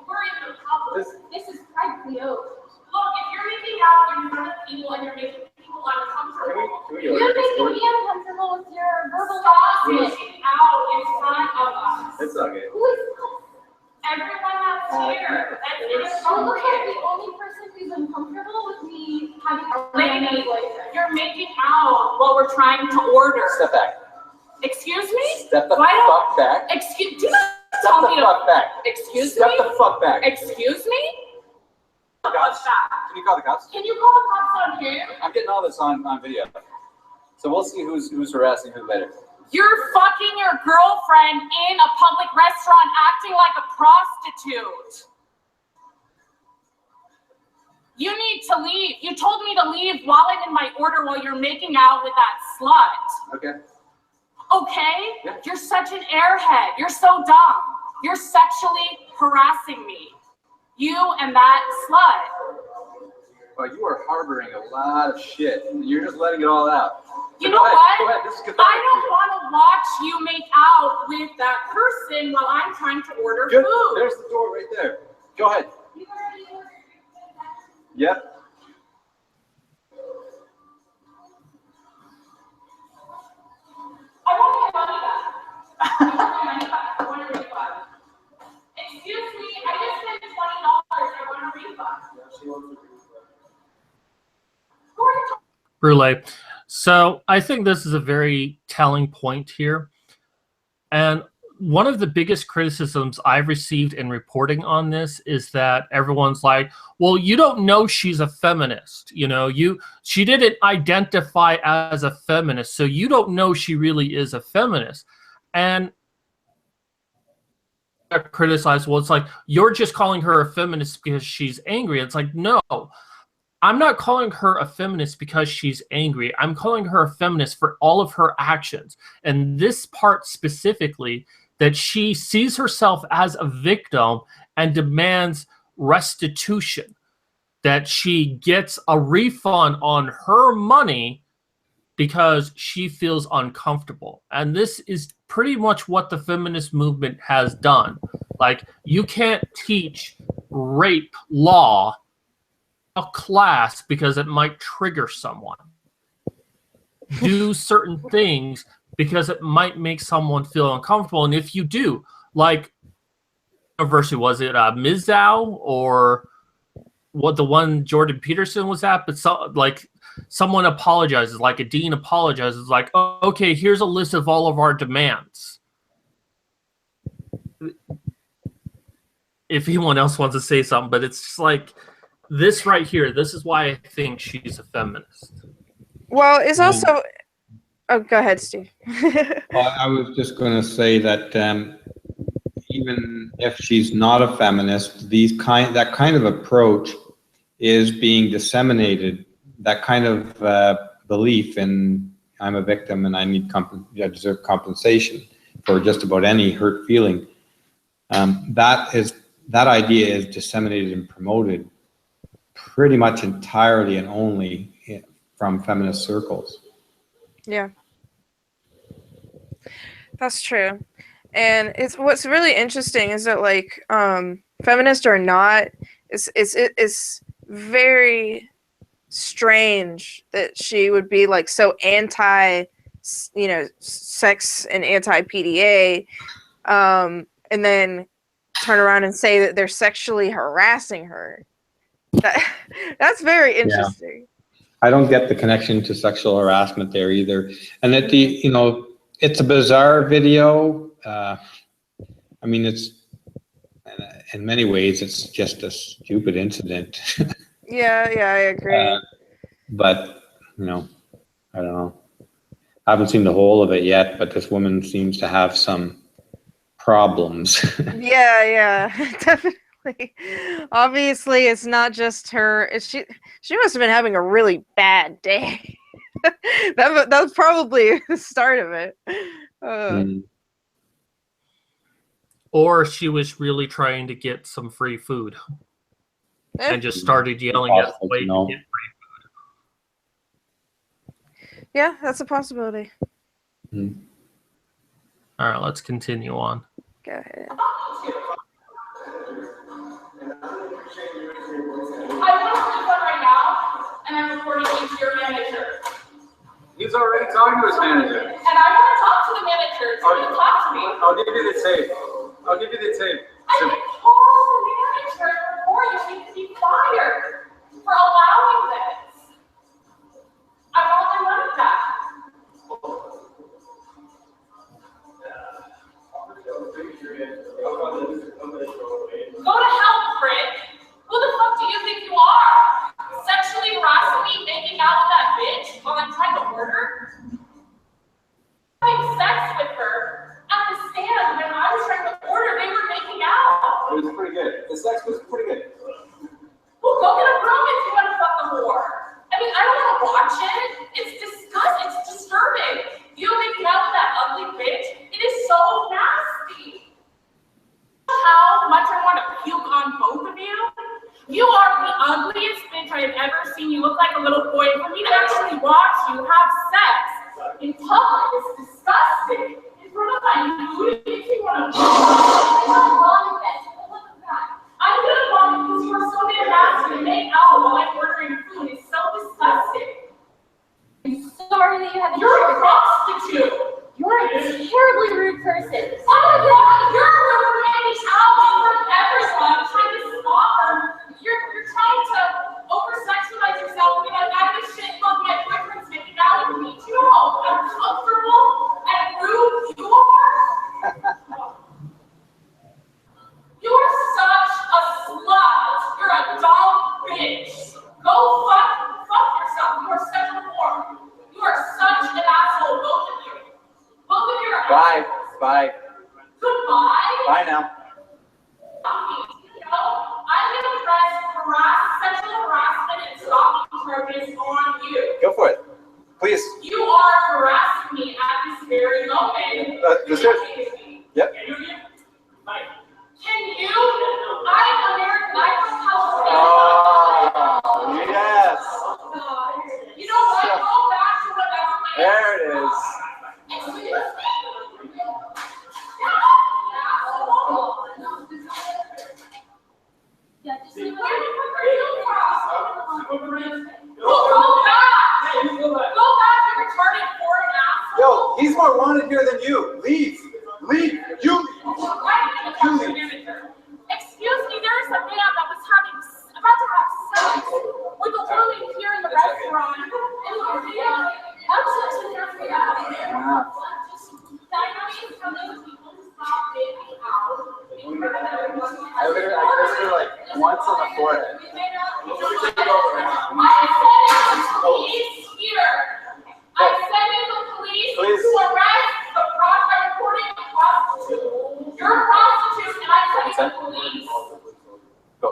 we're in the public. This is privately owned. Look, if you're making out in front of people and you're making people uncomfortable, Can we You're order making this? me uncomfortable with your verbal stop harassment. reaching out in front of us. It's okay. Who is this? Everyone that's here, that's You look like inappropriate. the only person who's uncomfortable with me having a Lady, you're making out while we're trying to order. Step back. Excuse me? Step the Why don't- fuck back. Do not Step tell the me to. fuck back. Excuse Step me? the fuck back. Excuse me? Cops. What's that? Can you call the cops? Can you call the cops on him? I'm getting all this on video. So we'll see who's harassing who later. You're fucking your girlfriend in a public restaurant acting like a prostitute. You need to leave. You told me to leave while I'm in my order while you're making out with that slut. Okay. Okay? Yeah. You're such an airhead. You're so dumb. You're sexually harassing me. You and that slut. Well, you are harboring a lot of shit. You're just letting it all out. You So know go ahead. what? Go ahead. This is cathartic I don't for you. want to watch you make out with that person while I'm trying to order Good. food. There's the door right there. Go ahead. You already ordered. Yep. I want my money back. I want my money back. I want a refund. Excuse me, I just spent $20. I want a refund. Who are you talking Brule. So I think this is a very telling point here. And one of the biggest criticisms I've received in reporting on this is that everyone's like, well, you don't know she's a feminist. You know, she didn't identify as a feminist, so you don't know she really is a feminist. And I criticize, well, it's like, you're just calling her a feminist because she's angry. It's like, no. I'm not calling her a feminist because she's angry. I'm calling her a feminist for all of her actions. And this part specifically, that she sees herself as a victim and demands restitution, that she gets a refund on her money because she feels uncomfortable. And this is pretty much what the feminist movement has done. Like, you can't teach rape law a class because it might trigger someone. Do certain things because it might make someone feel uncomfortable. And if you do, like, university, was it Mizou or what the one Jordan Peterson was at? But someone apologizes, like a dean apologizes, like, oh, okay, here's a list of all of our demands. If anyone else wants to say something, but it's just like, this right here, this is why I think she's a feminist. Well, it's also. Oh, go ahead, Steve. Well, I was just going to say that even if she's not a feminist, that kind of approach is being disseminated. That kind of belief in I'm a victim and I deserve compensation for just about any hurt feeling. That idea is disseminated and promoted pretty much entirely and only from feminist circles. Yeah, that's true. And it's what's really interesting is that like feminists are not. It's very strange that she would be like so anti, sex and anti PDA, and then turn around and say that they're sexually harassing her. That's very interesting. I don't get the connection to sexual harassment there either. And that it's a bizarre video. I mean, it's in many ways it's just a stupid incident. Yeah, I agree. But I don't know. I haven't seen the whole of it yet, but this woman seems to have some problems. Yeah, definitely. Obviously, it's not just her. She must have been having a really bad day. that was probably the start of it. Or she was really trying to get some free food and just started yelling at the waiter to get free food. Yeah, that's a possibility. All right, let's continue on. Go ahead. I want to do that right now, and I'm reporting you to your manager. He's already talking to his manager. And I want to talk to the manager. So you talk to me. I'll give you the tape. I'll give you the tape. I can call the manager before you need to be fired for allowing this. I want my money back. Go to hell, prick. Who the fuck do you think you are? Sexually harassing me, making out with that bitch while I'm trying to order? Having sex with her at the stand when I was trying to order, they were making out. It was pretty good. The sex was pretty good. Well, go get a room if you want to fuck the whore. I mean, I don't want to watch it. It's disgusting. It's disturbing. You making out with that ugly bitch? It is so nasty. How much I want to puke on both of you? You are the ugliest bitch I have ever seen. You look like a little boy. For me to actually watch you have sex in public is disgusting. In front of my food, if you want to vomit this. Look at that. I'm gonna vomit because you are so damn nasty to make out while I'm ordering food. It's so disgusting. I'm sorry that you had to. You're a prostitute. You're a terribly rude person. Oh my God, you're rude making out in front of everyone, trying to stop her. You're trying to over-sexualize yourself and be like, I give a shit, look, my boyfriend's making out with me. Do you know how uncomfortable and rude you are? You're such a slut. You're a dumb bitch. Go fuck yourself. You are such a whore. You are such an asshole, both of you. Both of you are Bye. assholes. Bye. Goodbye. Bye now. I'm going to press sexual harassment and stalking charges on you. Go for it. Please. You are harassing me at this very moment. This is. Yep. Can you? I am American. I don't tell Oh, yes. You know what? Go back to whatever my There it is. Excuse me. Yeah, just Where leave the it. fuck are you from? Go back. Go back, you retarded foreign asshole. Yo, he's more wanted here than you. Leave. Leave. You leave. Excuse me, there is a man that was about to have sex with a woman here in the restaurant. I'm such a nasty ass. Dynamics from those people who stop baby out. I kissed her like once on the forehead. Police here. I'm sending the police to arrest the reporting the prostitute. You're a prostitute and I'm sending the police. Go.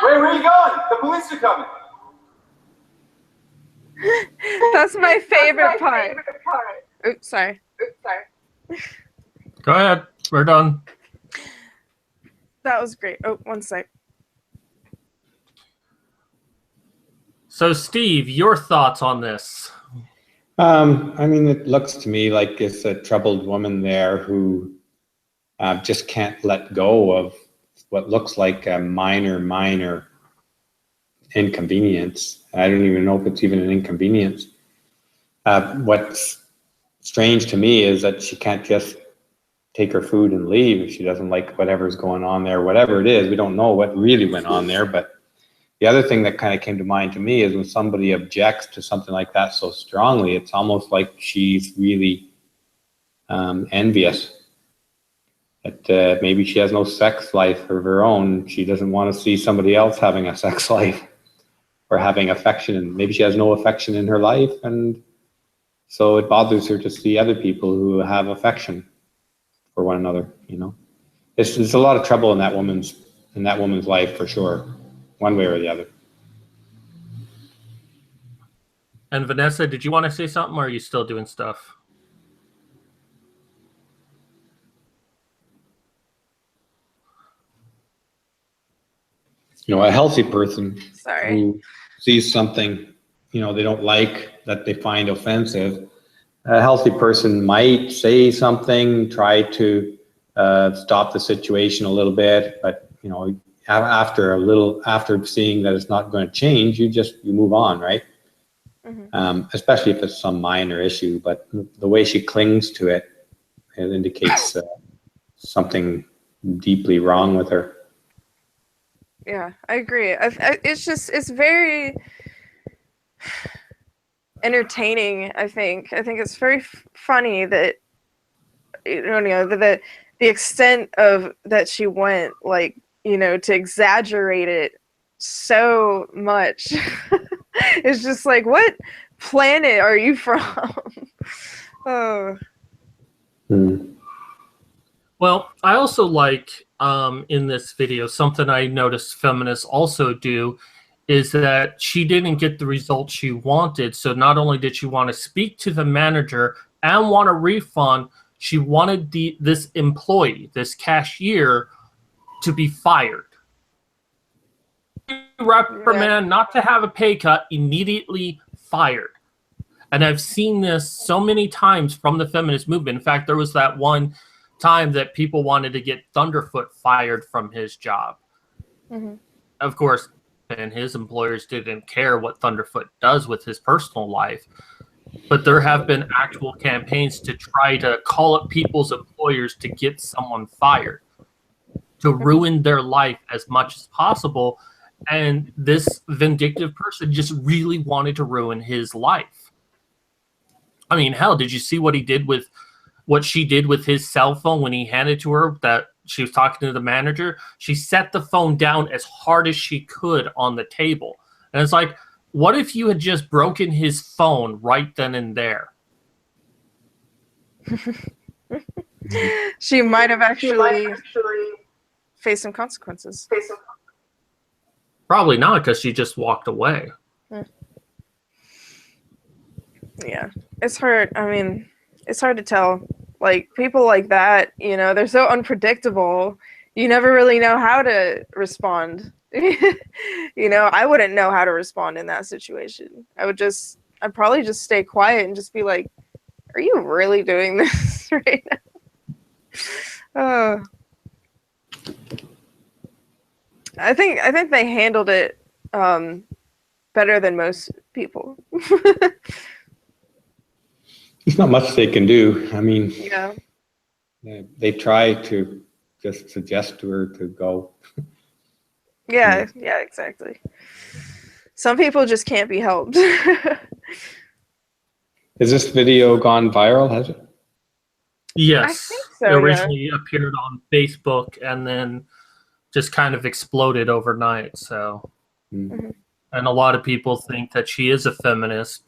Wait, where are you going? The police are coming. That's my favorite part. Oops, sorry. Go ahead. We're done. That was great. Oh, one sec. So, Steve, your thoughts on this? I mean, it looks to me like it's a troubled woman there who just can't let go of what looks like a minor inconvenience. I don't even know if it's even an inconvenience. What's strange to me is that she can't just take her food and leave if she doesn't like whatever's going on there, whatever it is. We don't know what really went on there, but the other thing that kind of came to mind to me is when somebody objects to something like that so strongly, it's almost like she's really envious. That maybe she has no sex life of her own. She doesn't want to see somebody else having a sex life or having affection. And maybe she has no affection in her life. And so it bothers her to see other people who have affection for one another, you know. There's a lot of trouble in that woman's life for sure, one way or the other. And Vanessa, did you want to say something, or are you still doing stuff? You know, a healthy person Sorry. who sees something, you know, they don't like, that they find offensive, a healthy person might say something, try to stop the situation a little bit, but you know, after seeing that it's not going to change, you move on, right? Mm-hmm. Especially if it's some minor issue, but the way she clings to it, it indicates something deeply wrong with her. Yeah, I agree. It's very entertaining. I think it's very funny that the extent of that she went, like, you know, to exaggerate it so much. It's just like, what planet are you from? Oh. Well, I also like in this video, something I noticed feminists also do is that she didn't get the result she wanted. So not only did she want to speak to the manager and want a refund, she wanted this employee, this cashier, to be fired. Reprimand, not to have a pay cut, immediately fired. And I've seen this so many times from the feminist movement. In fact, there was that one time that people wanted to get Thunderfoot fired from his job. Mm-hmm. Of course, and his employers didn't care what Thunderfoot does with his personal life. But there have been actual campaigns to try to call up people's employers to get someone fired, to ruin their life as much as possible. And this vindictive person just really wanted to ruin his life. I mean, hell, did you see what she did with his cell phone when he handed to her that she was talking to the manager? She set the phone down as hard as she could on the table. And it's like, what if you had just broken his phone right then and there? She might have actually faced some consequences. Probably not, because she just walked away. Yeah, it's hard. I mean, it's hard to tell. Like, people like that, you know, they're so unpredictable. You never really know how to respond. You know, I wouldn't know how to respond in that situation. I'd probably just stay quiet and just be like, are you really doing this right now? I think they handled it better than most people. There's not much they can do. I mean, yeah. They try to just suggest to her to go. Yeah, exactly. Some people just can't be helped. Has this video gone viral, has it? Yes. I think so, it originally appeared on Facebook and then just kind of exploded overnight. So, and a lot of people think that she is a feminist,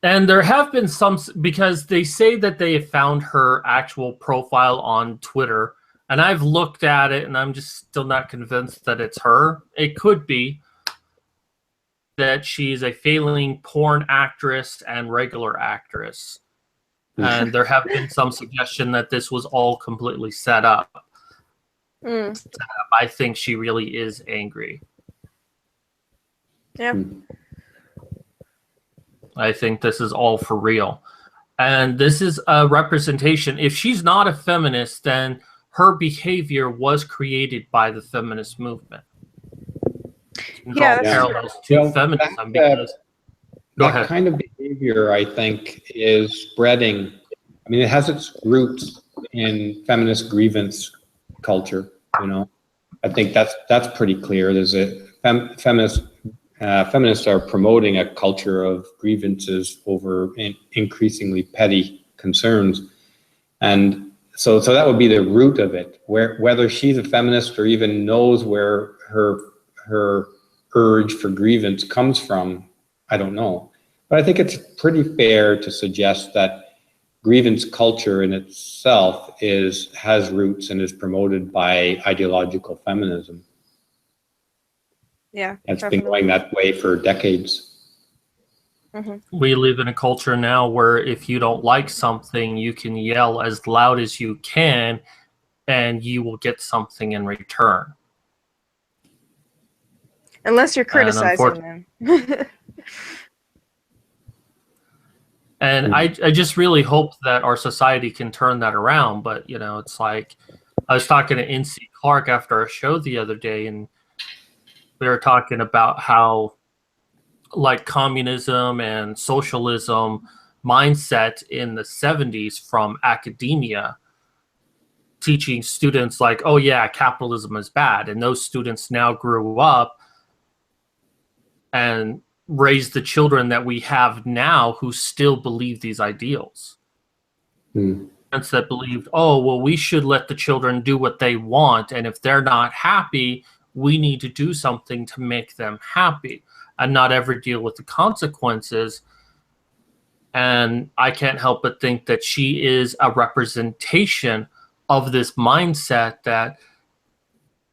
and there have been some, because they say that they have found her actual profile on Twitter, and I've looked at it and I'm just still not convinced that it's her. It could be that she's a failing porn actress and regular actress. And there have been some suggestion that this was all completely set up. I think she really is angry. Yeah. I think this is all for real. And this is a representation. If she's not a feminist, then her behavior was created by the feminist movement. You can draw Yeah, that's true. parallels to Well, feminism that, because go that ahead. kind of behavior, I think, is spreading. I mean, it has its roots in feminist grievance culture. You know, I think that's pretty clear. There's a feminists are promoting a culture of grievances over increasingly petty concerns, and so that would be the root of it. Whether she's a feminist or even knows where her urge for grievance comes from, I don't know. But I think it's pretty fair to suggest that grievance culture in itself has roots and is promoted by ideological feminism. Yeah. It's definitely. been going that way for decades. We live in a culture now where if you don't like something, you can yell as loud as you can and you will get something in return. Unless you're criticizing them. And I just really hope that our society can turn that around. But, you know, it's like I was talking to NC Clark after our show the other day, and we were talking about how like communism and socialism mindset in the 70s from academia, teaching students like, oh yeah, capitalism is bad. And those students now grew up and raised the children that we have now who still believe these ideals. Parents that believed, oh, well, we should let the children do what they want. And if they're not happy, we need to do something to make them happy and not ever deal with the consequences. And I can't help but think that she is a representation of this mindset that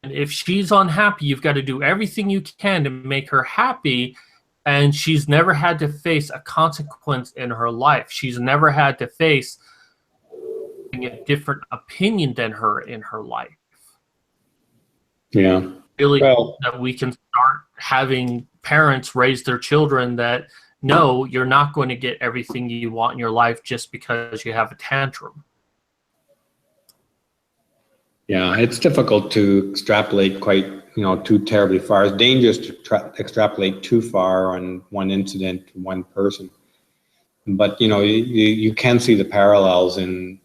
if she's unhappy, you've got to do everything you can to make her happy. And she's never had to face a consequence in her life. She's never had to face a different opinion than her in her life. Yeah. Really, Well, that we can start having parents raise their children that, no, you're not going to get everything you want in your life just because you have a tantrum. yeah, it's difficult to extrapolate too terribly far. It's dangerous to extrapolate too far on one incident, one person. But, you can see the parallels in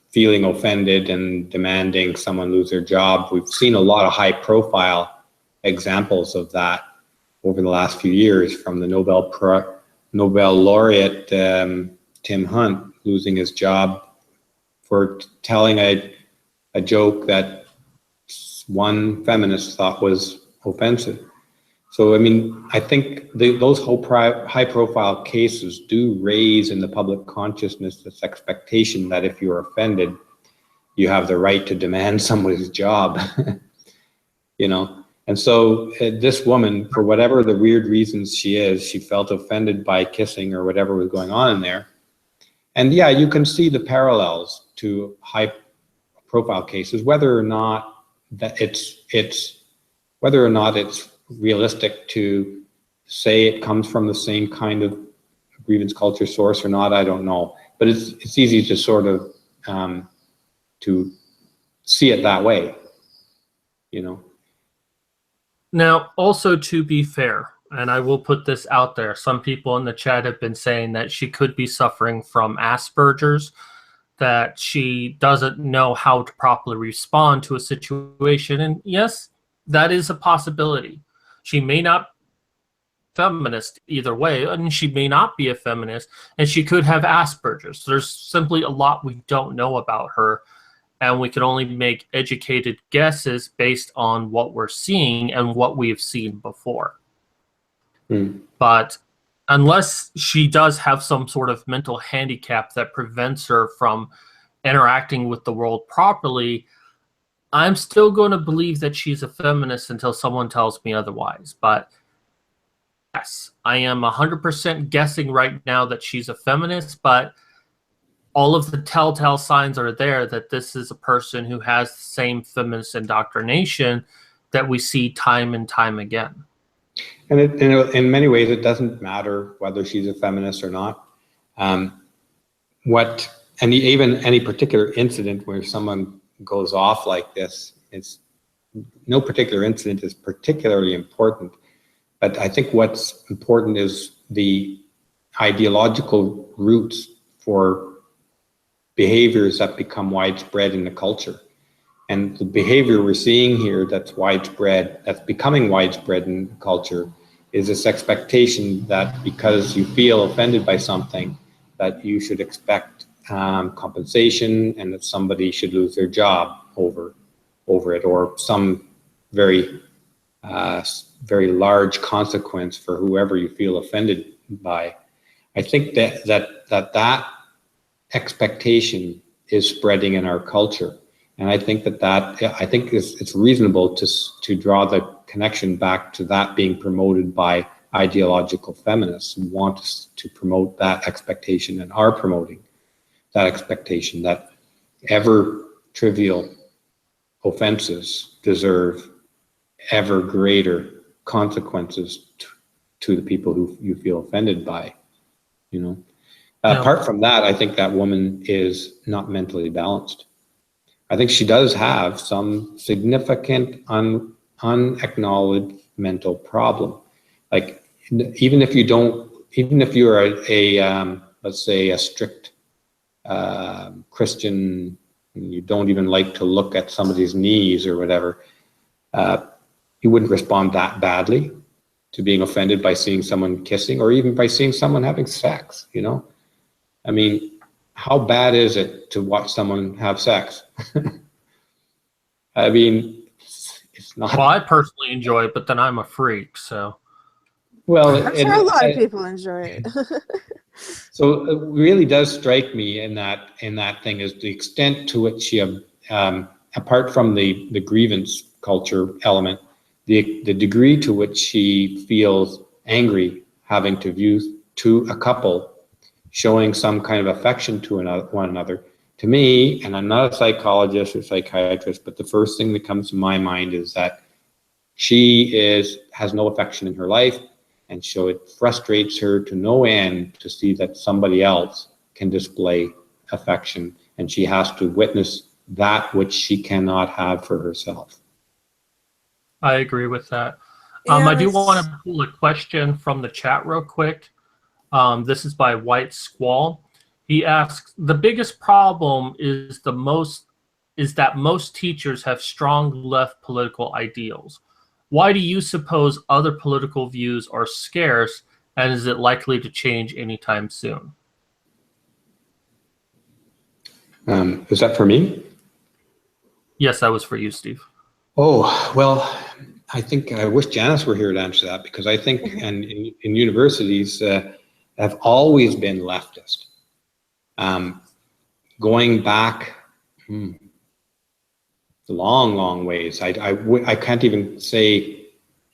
feeling offended and demanding someone lose their job. We've seen a lot of high-profile examples of that over the last few years, from the Nobel laureate Tim Hunt losing his job for telling a joke that one feminist thought was offensive. So, I mean, I think those high-profile cases do raise in the public consciousness this expectation that if you're offended, you have the right to demand somebody's job, And so this woman, for whatever the weird reasons she felt offended by kissing or whatever was going on in there. And yeah, you can see the parallels to high-profile cases, whether or not it's realistic to say it comes from the same kind of grievance culture source or not, I don't know. But it's easy to sort of to see it that way, Now, also to be fair, and I will put this out there, some people in the chat have been saying that she could be suffering from Asperger's, that she doesn't know how to properly respond to a situation. And yes, that is a possibility. She may not be a feminist either way, and she may not be a feminist, and she could have Asperger's. There's simply a lot we don't know about her, and we can only make educated guesses based on what we're seeing and what we've seen before. But unless she does have some sort of mental handicap that prevents her from interacting with the world properly, I'm still going to believe that she's a feminist until someone tells me otherwise. But yes, I am 100% guessing right now that she's a feminist, but all of the telltale signs are there that this is a person who has the same feminist indoctrination that we see time and time again. And in many ways, it doesn't matter whether she's a feminist or not. Even any particular incident where someone goes off like this, no particular incident is particularly important. But I think what's important is the ideological roots for behaviors that become widespread in the culture. And the behavior we're seeing here that's widespread, that's becoming widespread in culture, is this expectation that because you feel offended by something, that you should expect compensation and that somebody should lose their job over it, or some very large consequence for whoever you feel offended by. I think that expectation is spreading in our culture. And I think it's reasonable to draw the connection back to that being promoted by ideological feminists who want us to promote that expectation and are promoting that expectation that ever trivial offenses deserve ever greater consequences to the people who you feel offended by, you know. Apart from that, I think that woman is not mentally balanced. I think she does have some significant unacknowledged mental problem. Like, even if you're let's say a strict Christian, and you don't even like to look at somebody's knees or whatever, you wouldn't respond that badly to being offended by seeing someone kissing, or even by seeing someone having sex, you know? I mean, how bad is it to watch someone have sex? I mean, it's not. Well, I personally enjoy it, but then I'm a freak, so. Well, I'm sure a lot of people enjoy it. So it really does strike me in that thing is the extent to which she, apart from the grievance culture element, the degree to which she feels angry having to view a couple showing some kind of affection to one another. To me, and I'm not a psychologist or psychiatrist, but the first thing that comes to my mind is that she has no affection in her life, and so it frustrates her to no end to see that somebody else can display affection, and she has to witness that which she cannot have for herself. I agree with that. Yeah, I do want to pull a question from the chat real quick. This is by White Squall. He asks, the biggest problem is that most teachers have strong left political ideals. Why do you suppose other political views are scarce, and is it likely to change anytime soon? Is that for me? Yes, that was for you, Steve. Oh, well, I wish Janice were here to answer that, because I think in universities have always been leftist. Going back the long ways. I can't even say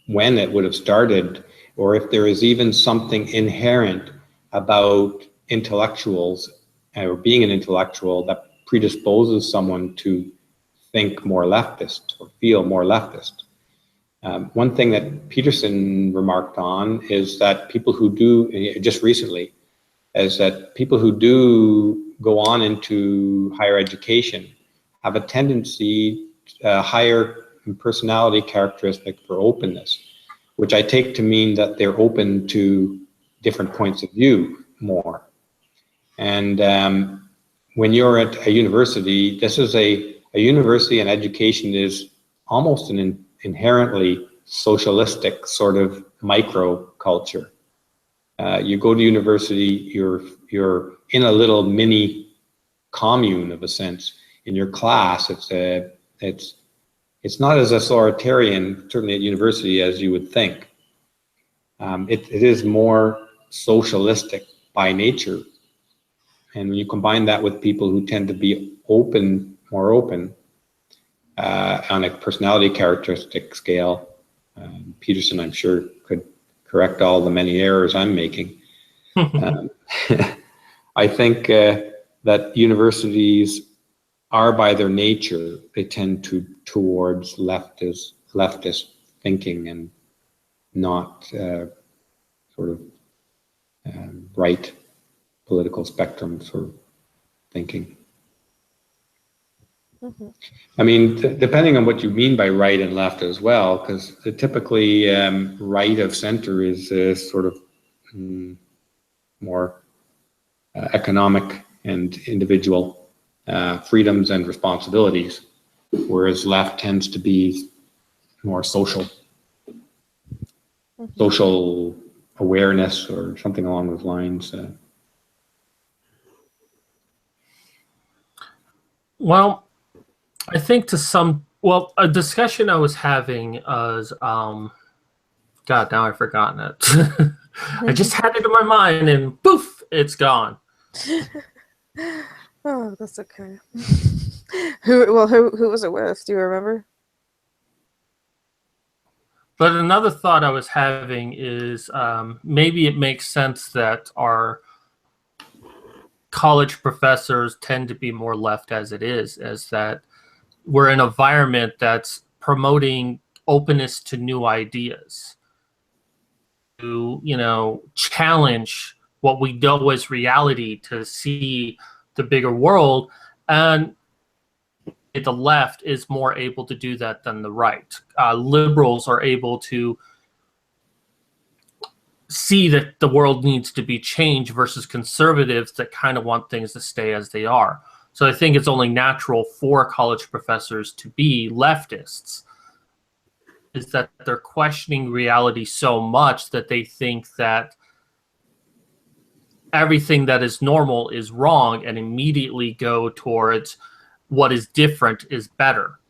when it would have started, or if there is even something inherent about intellectuals or being an intellectual that predisposes someone to think more leftist or feel more leftist. One thing that Peterson remarked on is that people who do, just recently, is that people who do go on into higher education have a tendency, higher personality characteristic for openness, which I take to mean that they're open to different points of view more. And when you're at a university, this is a university, and education is almost an inherently socialistic sort of micro culture. You go to university, you're in a little mini commune of a sense. In your class, it's not as authoritarian, certainly at university, as you would think. It is more socialistic by nature. And when you combine that with people who tend to be more open on a personality characteristic scale, Peterson, I'm sure, could correct all the many errors I'm making. I think that universities are, by their nature, they tend towards leftist thinking and not sort of right political spectrum sort of thinking. Mhm. I mean, depending on what you mean by right and left as well, because typically right of center is sort of more economic and individual freedoms and responsibilities, whereas left tends to be more social awareness or something along those lines. Well, I think a discussion I was having is, God, now I've forgotten it. I just had it in my mind and poof, it's gone. Oh, that's okay. Who was it with? Do you remember? But another thought I was having is maybe it makes sense that our college professors tend to be more left as it is, as that we're in an environment that's promoting openness to new ideas, to, challenge what we know as reality, to see the bigger world. And the left is more able to do that than the right. Liberals are able to see that the world needs to be changed versus conservatives that kind of want things to stay as they are. So I think it's only natural for college professors to be leftists, is that they're questioning reality so much that they think that everything that is normal is wrong and immediately go towards what is different is better.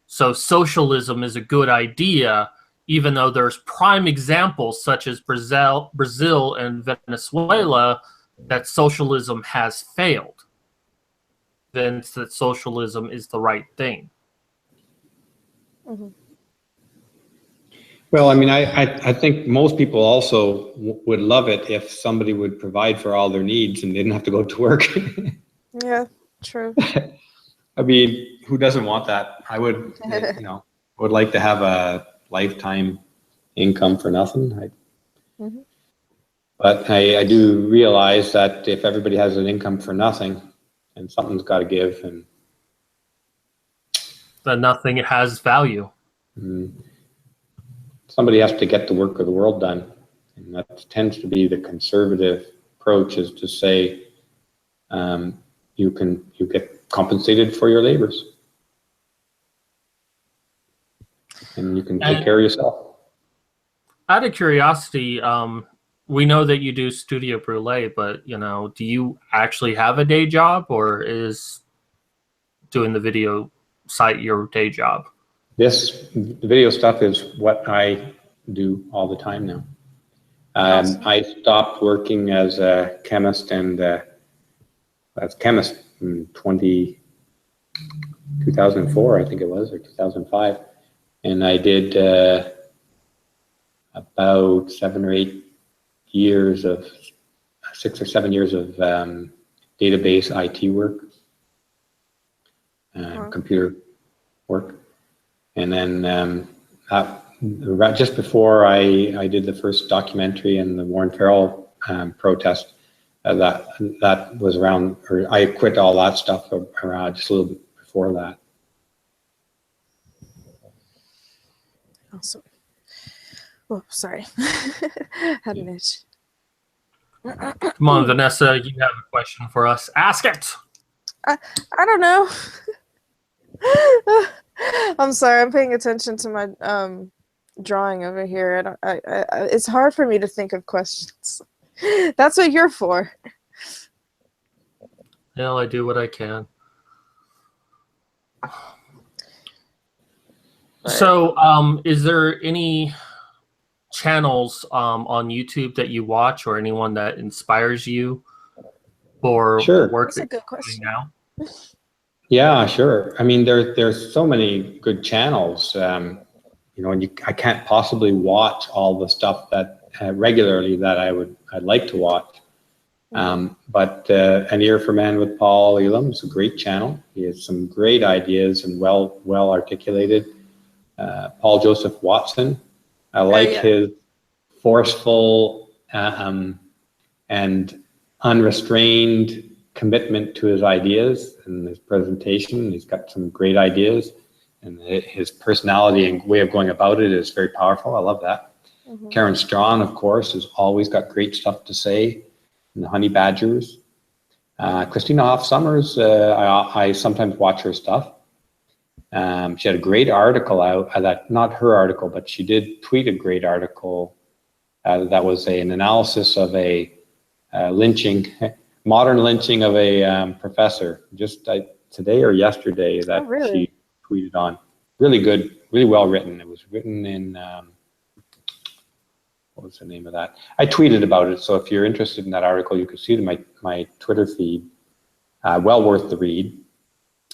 So socialism is a good idea, even though there's prime examples such as Brazil and Venezuela that socialism has failed. Evidence that socialism is the right thing. Mm-hmm. Well, I mean, I think most people also would love it if somebody would provide for all their needs and didn't have to go to work. Yeah, true. I mean, who doesn't want that? I would, would like to have a lifetime income for nothing. Mm-hmm. But I do realize that if everybody has an income for nothing, and something's got to give, and that nothing has value. Somebody has to get the work of the world done, and that tends to be the conservative approach, is to say you get compensated for your labors, and you can take care of yourself. Out of curiosity, we know that you do Studio Brule, but do you actually have a day job, or is doing the video site your day job? The video stuff is what I do all the time now. Awesome. I stopped working as a chemist and as chemist in 2004, I think it was, or 2005. And I did about 6 or 7 years of database IT work, computer work. And then just before I did the first documentary in the Warren Farrell protest, that was around, or I quit all that stuff around just a little bit before that. Awesome. Oh, sorry. Had an itch. Come on, Vanessa, you have a question for us. Ask it. I don't know. I'm sorry. I'm paying attention to my drawing over here, and it's hard for me to think of questions. That's what you're for. Hell, I do what I can. So, is there any channels on YouTube that you watch, or anyone that inspires you for work That's a good question. now? Yeah, sure. I mean, there's so many good channels, and I can't possibly watch all the stuff that regularly that I'd like to watch. But An Ear for Man with Paul Elam is a great channel. He has some great ideas and well articulated. Paul Joseph Watson, I like forceful and unrestrained commitment to his ideas and his presentation. He's got some great ideas, and his personality and way of going about it is very powerful. I love that. Karen Strawn, of course, has always got great stuff to say. And the Honey Badgers. Christina Hoff Sommers, I sometimes watch her stuff. She had a great article out, not her article, but she did tweet a great article that was an analysis of a lynching, modern lynching of a professor, just today or yesterday that she tweeted on. Really good, really well written. It was written in, what was the name of that? I tweeted about it, so if you're interested in that article, you can see it in my Twitter feed. Well worth the read.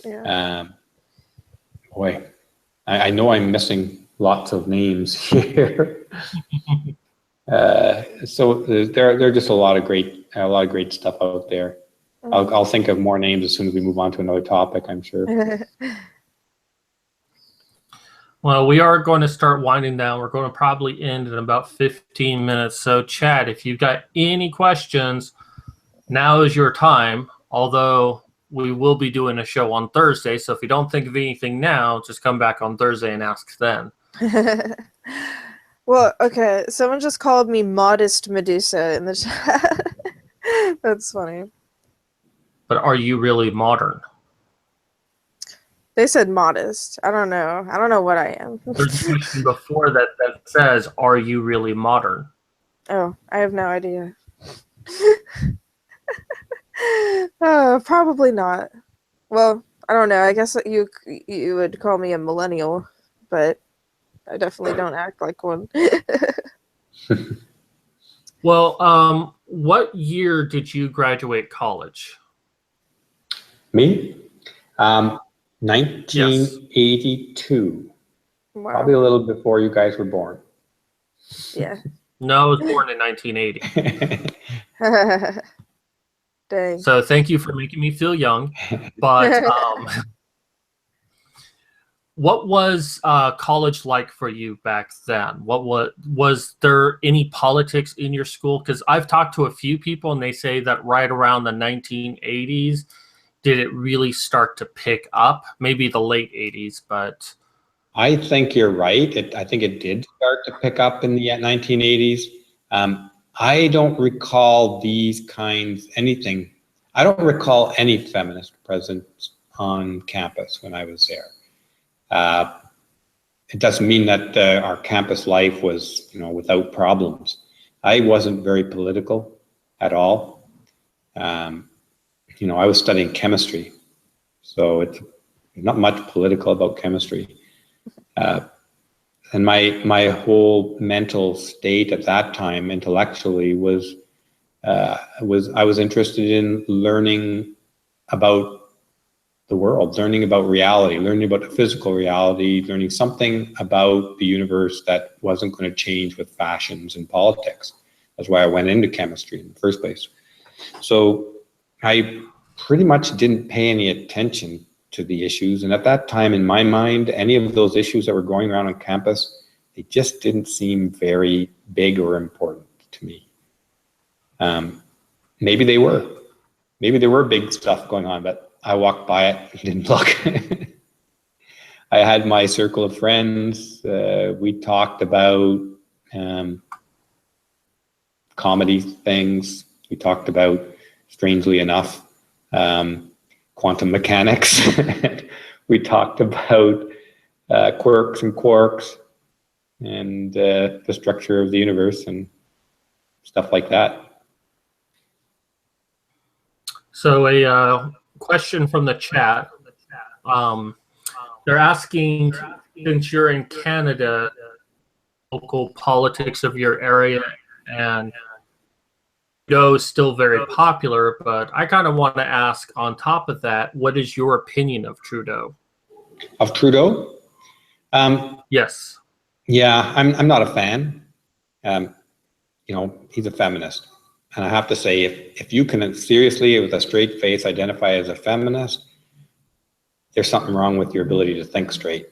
Yeah. Boy, I know I'm missing lots of names here. So there are just a lot of great stuff out there. I'll think of more names as soon as we move on to another topic, I'm sure. Well, we are going to start winding down. We're going to probably end in about 15 minutes. So, Chad, if you've got any questions, now is your time. Although we will be doing a show on Thursday, so if you don't think of anything now, just come back on Thursday and ask then. Well, okay, someone just called me Modest Medusa in the chat. That's funny. But are you really modern? They said modest. I don't know. I don't know what I am. There's a question before that says, are you really modern? Oh, I have no idea. Probably not. Well, I don't know. I guess that you would call me a millennial, but I definitely don't act like one. Well, what year did you graduate college? Me? 1982. Wow. Probably a little before you guys were born. Yeah. No, I was born in 1980. Dang. So thank you for making me feel young. But what was college like for you back then? Was there any politics in your school? Because I've talked to a few people, and they say that right around the 1980s, did it really start to pick up? Maybe the late 80s, but... I think you're right. I think it did start to pick up in the 1980s. I don't recall anything. I don't recall any feminist presence on campus when I was there. It doesn't mean that our campus life was, without problems. I wasn't very political at all. I was studying chemistry, so it's not much political about chemistry. And my whole mental state at that time, intellectually, was I was interested in learning about the world, learning about reality, learning about the physical reality, learning something about the universe that wasn't going to change with fashions and politics. That's why I went into chemistry in the first place. So I pretty much didn't pay any attention to the issues. And at that time, in my mind, any of those issues that were going around on campus, they just didn't seem very big or important to me. Maybe they were. Maybe there were big stuff going on, but I walked by it and didn't look. I had my circle of friends. We talked about comedy things. We talked about, strangely enough, quantum mechanics. We talked about quirks and quarks and the structure of the universe and stuff like that. So a question from the chat. They're asking, since you're in Canada, local politics of your area, and Trudeau is still very popular, but I kind of want to ask on top of that, what is your opinion of Trudeau? Of Trudeau? Yes. Yeah, I'm not a fan. He's a feminist. And I have to say, if you can seriously, with a straight face, identify as a feminist, there's something wrong with your ability to think straight.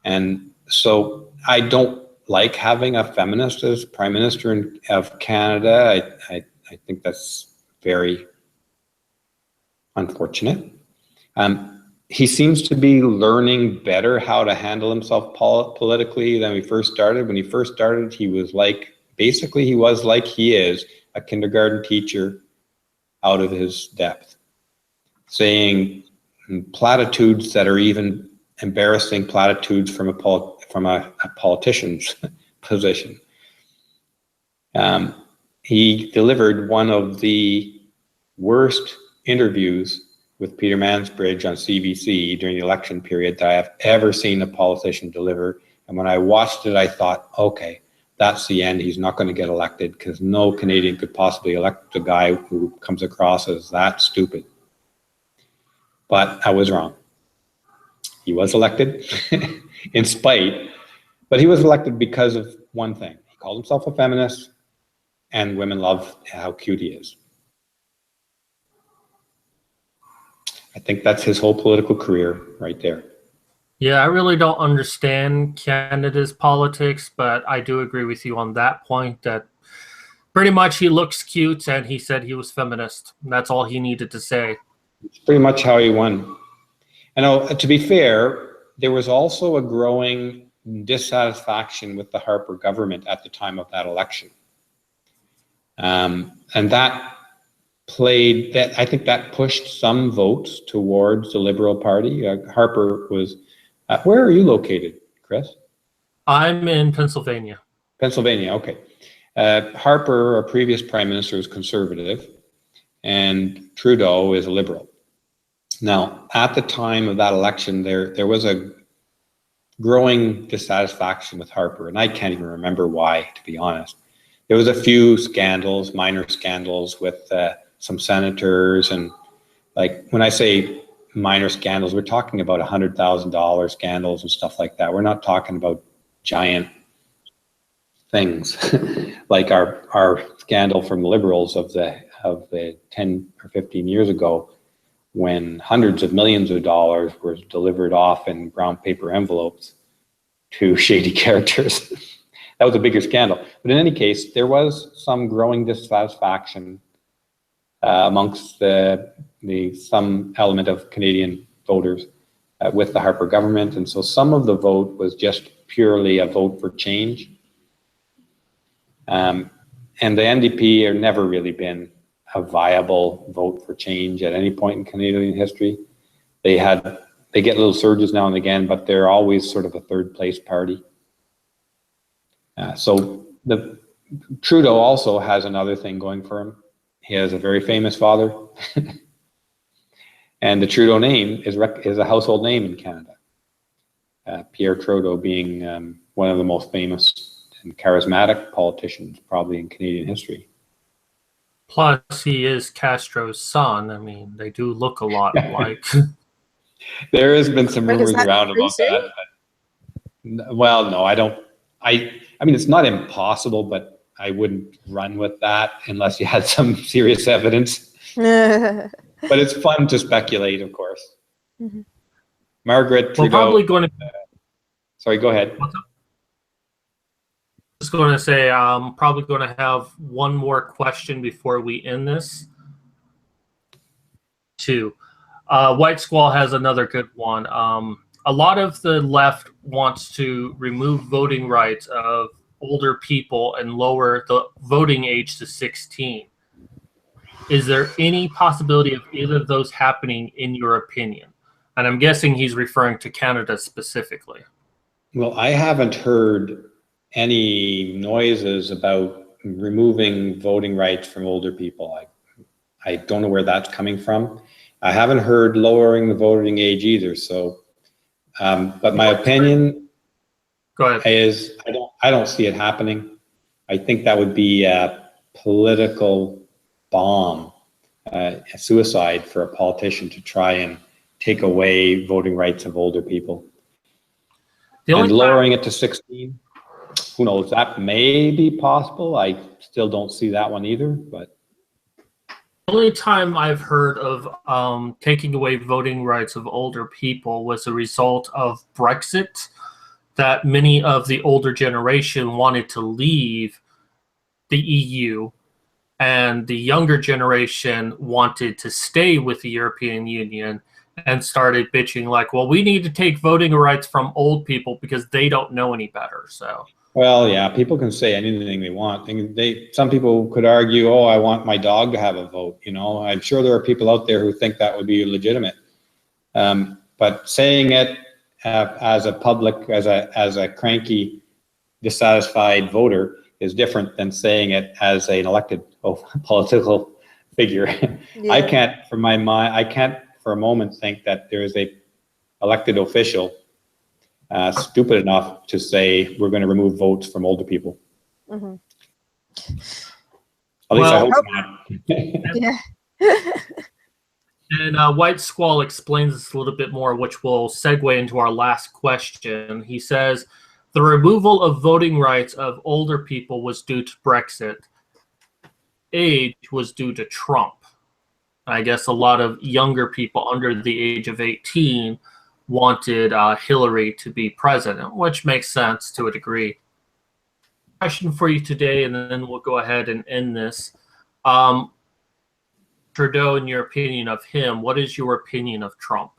And so I don't like having a feminist as Prime Minister of Canada. I think that's very unfortunate. He seems to be learning better how to handle himself politically than we first started. When he first started, he was like, basically he was like he is, a kindergarten teacher out of his depth, saying platitudes that are even embarrassing platitudes from a politician's position. He delivered one of the worst interviews with Peter Mansbridge on CBC during the election period that I have ever seen a politician deliver. And when I watched it, I thought, okay, that's the end. He's not going to get elected, because no Canadian could possibly elect a guy who comes across as that stupid. But I was wrong. He was elected in spite, but he was elected because of one thing. He called himself a feminist, and women love how cute he is. I think that's his whole political career right there. Yeah, I really don't understand Canada's politics, but I do agree with you on that point that pretty much he looks cute and he said he was feminist. That's all he needed to say. It's pretty much how he won. And to be fair, there was also a growing dissatisfaction with the Harper government at the time of that election. And that I think that pushed some votes towards the Liberal Party. Harper was, where are you located, Chris? I'm in Pennsylvania. Pennsylvania, okay. Harper, our previous Prime Minister, was Conservative, and Trudeau is a Liberal. Now, at the time of that election, there was a growing dissatisfaction with Harper, and I can't even remember why, to be honest. There was a few scandals, minor scandals with some senators, and like when I say minor scandals, we're talking about $100,000 scandals and stuff like that. We're not talking about giant things like our scandal from the Liberals of the 10 or 15 years ago, when hundreds of millions of dollars were delivered off in brown paper envelopes to shady characters. That was a bigger scandal. But in any case, there was some growing dissatisfaction amongst some element of Canadian voters with the Harper government. And so some of the vote was just purely a vote for change. And the NDP have never really been a viable vote for change at any point in Canadian history. They get little surges now and again, but they're always sort of a third place party. So Trudeau also has another thing going for him. He has a very famous father, and the Trudeau name is a household name in Canada. Pierre Trudeau being one of the most famous and charismatic politicians probably in Canadian history. Plus, he is Castro's son. I mean, they do look a lot alike. There has been some Wait, rumors is that around about crazy? that. But, well, no, I don't. I mean, it's not impossible, but I wouldn't run with that unless you had some serious evidence. But it's fun to speculate, of course. Mm-hmm. Margaret Trudeau. We're probably going to. Sorry, go ahead. Just going to say I'm probably going to have one more question before we end this. Two. White Squall has another good one. A lot of the left wants to remove voting rights of older people and lower the voting age to 16. Is there any possibility of either of those happening in your opinion? And I'm guessing he's referring to Canada specifically. Well, I haven't heard any noises about removing voting rights from older people. I don't know where that's coming from. I haven't heard lowering the voting age either. So, but my opinion Go ahead. is I don't see it happening. I think that would be a political bomb, a suicide for a politician to try and take away voting rights of older people. And lowering it to 16, who knows, that may be possible. I still don't see that one either, but. The only time I've heard of taking away voting rights of older people was a result of Brexit. that many of the older generation wanted to leave the EU, and the younger generation wanted to stay with the European Union, and started bitching like, well, we need to take voting rights from old people because they don't know any better. So, well, yeah, people can say anything they want. Some people could argue, oh, I want my dog to have a vote. You know, I'm sure there are people out there who think that would be legitimate. But saying it as a public, as a cranky, dissatisfied voter is different than saying it as an elected political figure. Yeah. I can't for a moment think that there is a elected official stupid enough to say we're going to remove votes from older people. Mm-hmm. At least I hope not. Yeah. And White Squall explains this a little bit more, which will segue into our last question. He says, the removal of voting rights of older people was due to Brexit. Age was due to Trump. I guess a lot of younger people under the age of 18 wanted Hillary to be president, which makes sense to a degree. Question for you today, and then we'll go ahead and end this. Trudeau, in your opinion of him, what is your opinion of Trump?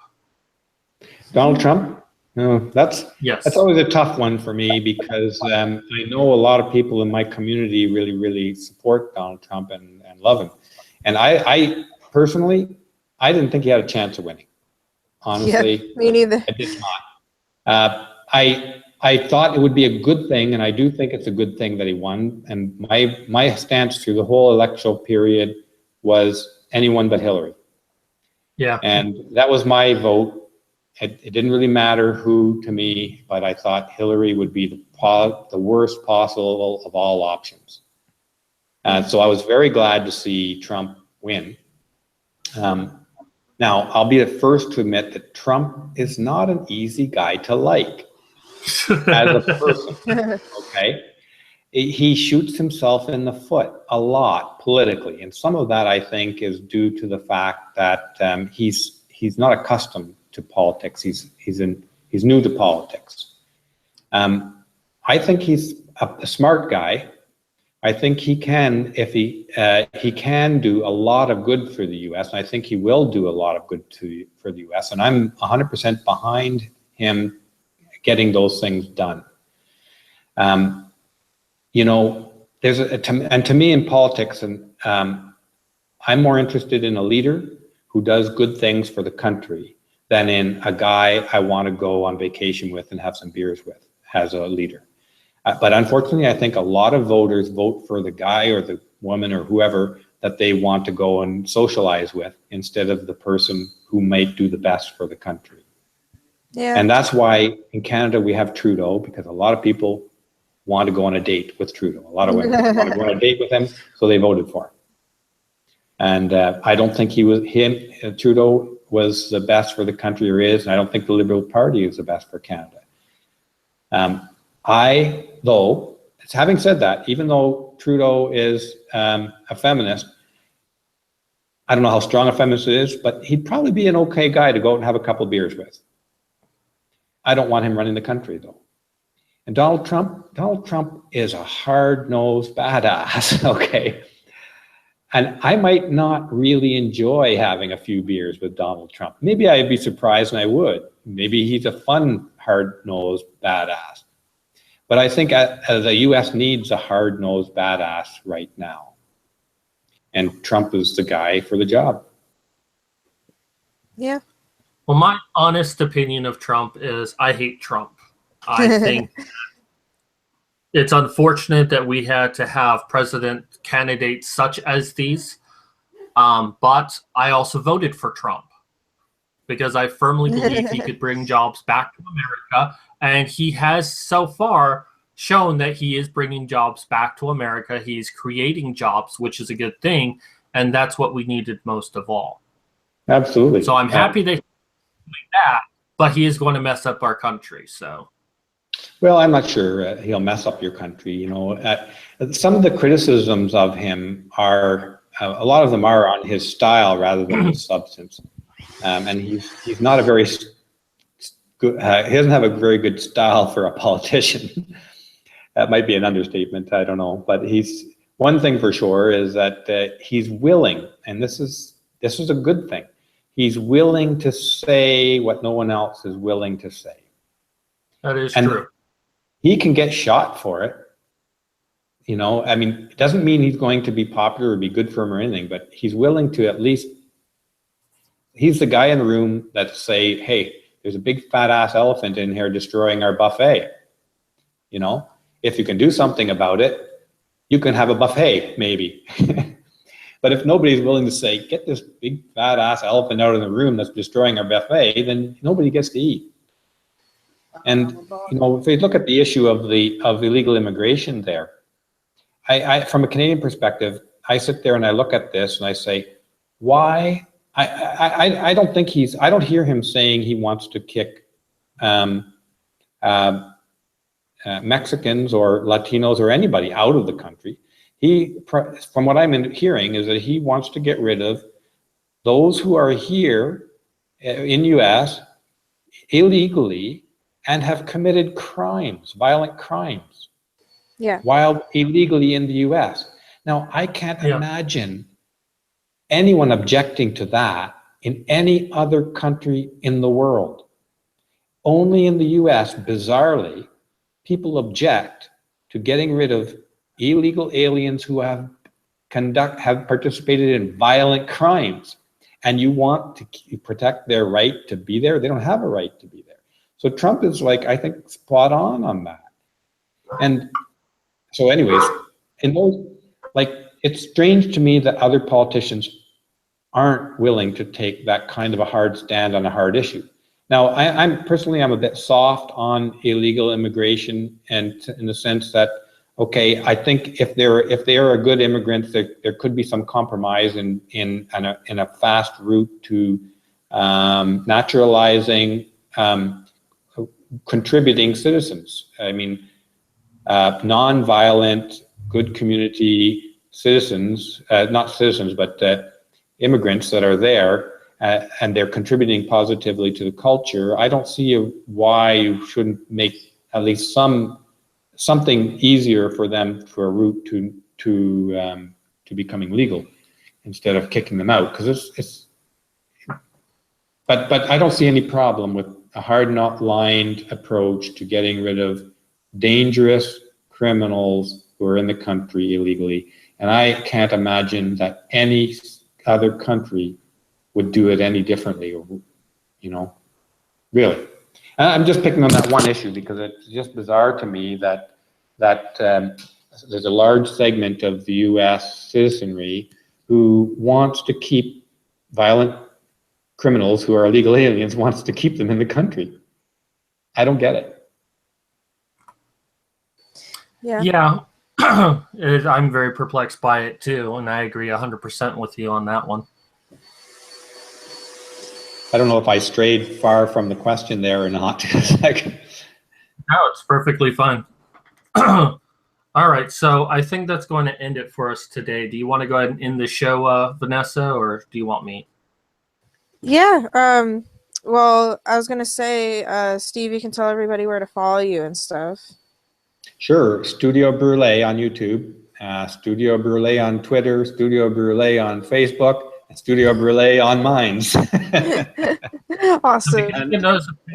Donald Trump? No, that's Yes. always a tough one for me because I know a lot of people in my community really, really support Donald Trump and love him. And I personally, I didn't think he had a chance of winning. Honestly, Yeah, me neither. I did not. I thought it would be a good thing, and I do think it's a good thing that he won. And my stance through the whole electoral period was anyone but Hillary. Yeah. And that was my vote. It didn't really matter who to me, but I thought Hillary would be the worst possible of all options. And so I was very glad to see Trump win. Now, I'll be the first to admit that Trump is not an easy guy to like as a person, okay? He shoots himself in the foot a lot politically, and some of that I think is due to the fact that he's not accustomed to politics. He's new to politics. I think he's a smart guy. I think he can, if he can do a lot of good for the U.S., and I think he will do a lot of good for the U.S., and I'm 100% behind him getting those things done. You know, and to me in politics, and I'm more interested in a leader who does good things for the country than in a guy I want to go on vacation with and have some beers with as a leader. But unfortunately, I think a lot of voters vote for the guy or the woman or whoever that they want to go and socialize with instead of the person who might do the best for the country. Yeah. And that's why in Canada we have Trudeau, because a lot of people want to go on a date with Trudeau. A lot of women want to go on a date with him, so they voted for him. And I don't think Trudeau was the best for the country or is, and I don't think the Liberal Party is the best for Canada. Though, having said that, even though Trudeau is a feminist, I don't know how strong a feminist it is, but he'd probably be an okay guy to go out and have a couple beers with. I don't want him running the country, though. And Donald Trump is a hard-nosed badass, okay? And I might not really enjoy having a few beers with Donald Trump. Maybe I'd be surprised and I would. Maybe he's a fun, hard-nosed badass. But I think the U.S. needs a hard-nosed badass right now. And Trump is the guy for the job. Yeah. Well, my honest opinion of Trump is I hate Trump. I think it's unfortunate that we had to have president candidates such as these. But I also voted for Trump because I firmly believe he could bring jobs back to America. And he has so far shown that he is bringing jobs back to America. He's creating jobs, which is a good thing. And that's what we needed most of all. Absolutely. So I'm happy that he's doing that, but he is going to mess up our country. So. Well, I'm not sure he'll mess up your country. You know, some of the criticisms of him are, a lot of them are on his style rather than his substance. And he's not a very good. He doesn't have a very good style for a politician. That might be an understatement. I don't know, but he's one thing for sure is that he's willing, and this is a good thing. He's willing to say what no one else is willing to say. That is and true. He can get shot for it. You know, I mean, it doesn't mean he's going to be popular or be good for him or anything, but he's willing to at least, he's the guy in the room that say, hey, there's a big fat ass elephant in here destroying our buffet. You know, if you can do something about it, you can have a buffet, maybe. But if nobody's willing to say, get this big fat ass elephant out of the room that's destroying our buffet, then nobody gets to eat. And, you know, if we look at the issue of illegal immigration there, I from a Canadian perspective, I sit there and I look at this and I say, why? I don't think I don't hear him saying he wants to kick Mexicans or Latinos or anybody out of the country. From what I'm hearing, is that he wants to get rid of those who are here in U.S. illegally and have committed crimes, violent crimes, while illegally in the U.S. Now, I can't imagine anyone objecting to that in any other country in the world. Only in the U.S., bizarrely, people object to getting rid of illegal aliens who have participated in violent crimes, and you want to protect their right to be there. They don't have a right to be there. So Trump is, like, I think, spot on that. And so anyways, in those, like, it's strange to me that other politicians aren't willing to take that kind of a hard stand on a hard issue. Now, I'm personally a bit soft on illegal immigration, and in the sense that, okay, I think if they are a good immigrant, there could be some compromise in a fast route to naturalizing contributing citizens. I mean, non-violent, good community citizens, not citizens, but immigrants that are there, and they're contributing positively to the culture. I don't see why you shouldn't make at least something easier for them for a route to becoming legal, instead of kicking them out. Because but I don't see any problem with a hard-lined approach to getting rid of dangerous criminals who are in the country illegally. And I can't imagine that any other country would do it any differently, or, you know, really. I'm just picking on that one issue because it's just bizarre to me that there's a large segment of the U.S. citizenry who wants to keep violent criminals who are illegal aliens, wants to keep them in the country. I don't get it. Yeah. I'm very perplexed by it too, and I agree 100% with you on that one. I don't know if I strayed far from the question there or not. No, it's perfectly fine. All right, so I think that's going to end it for us today. Do you want to go ahead and end the show, Vanessa, or do you want me? Yeah. Well, I was gonna say, Steve, you can tell everybody where to follow you and stuff. Sure. Studio Brule on YouTube, Studio Brule on Twitter, Studio Brule on Facebook, and Studio Brule on Minds. Awesome. And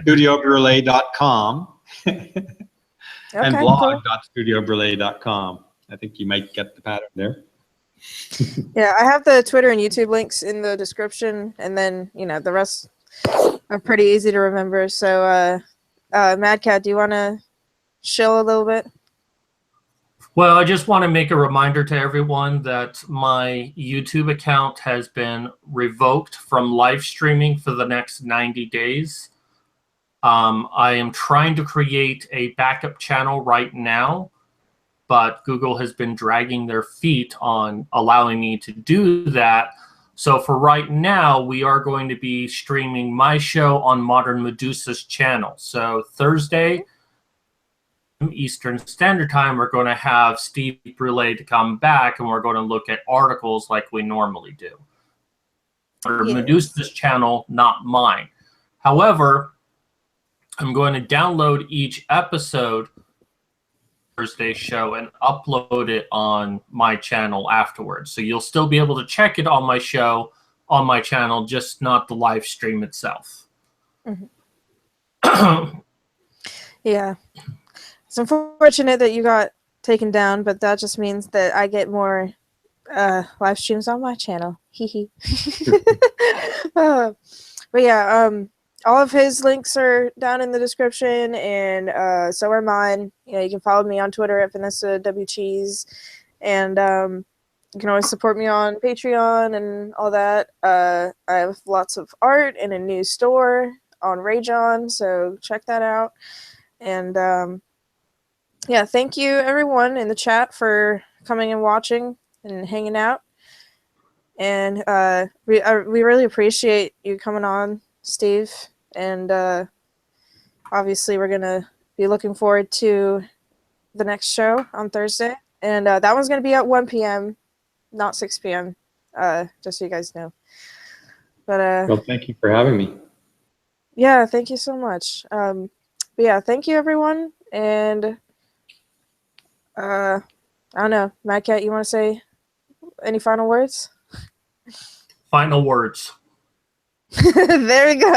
StudioBrule.com and blog.studiobrule.com. I think you might get the pattern there. Yeah, I have the Twitter and YouTube links in the description, and then, you know, the rest are pretty easy to remember. So, Mad Cat, do you want to chill a little bit? Well, I just want to make a reminder to everyone that my YouTube account has been revoked from live streaming for the next 90 days. I am trying to create a backup channel right now, but Google has been dragging their feet on allowing me to do that. So for right now, we are going to be streaming my show on Modern Medusa's channel. So Thursday, Eastern Standard Time, we're going to have Steve Brule to come back, and we're going to look at articles like we normally do. Or Medusa's channel, not mine. However, I'm going to download each episode Thursday show and upload it on my channel afterwards. So you'll still be able to check it on my show, on my channel, just not the live stream itself. Yeah. It's unfortunate that you got taken down, but that just means that I get more live streams on my channel. Hee hee. But yeah, all of his links are down in the description, and so are mine. You know, you can follow me on Twitter at Vanessa W Cheese, and you can always support me on Patreon and all that. I have lots of art and a new store on Rajon, so check that out. And yeah, thank you everyone in the chat for coming and watching and hanging out. And we really appreciate you coming on, Steve. And obviously we're going to be looking forward to the next show on Thursday. And that one's going to be at 1 p.m., not 6 p.m., just so you guys know. But Well, thank you for having me. yeah, thank you so much. But yeah, thank you everyone. And I don't know, Mad Cat, you want to say any final words? Final words. There we go.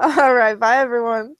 All right, bye everyone.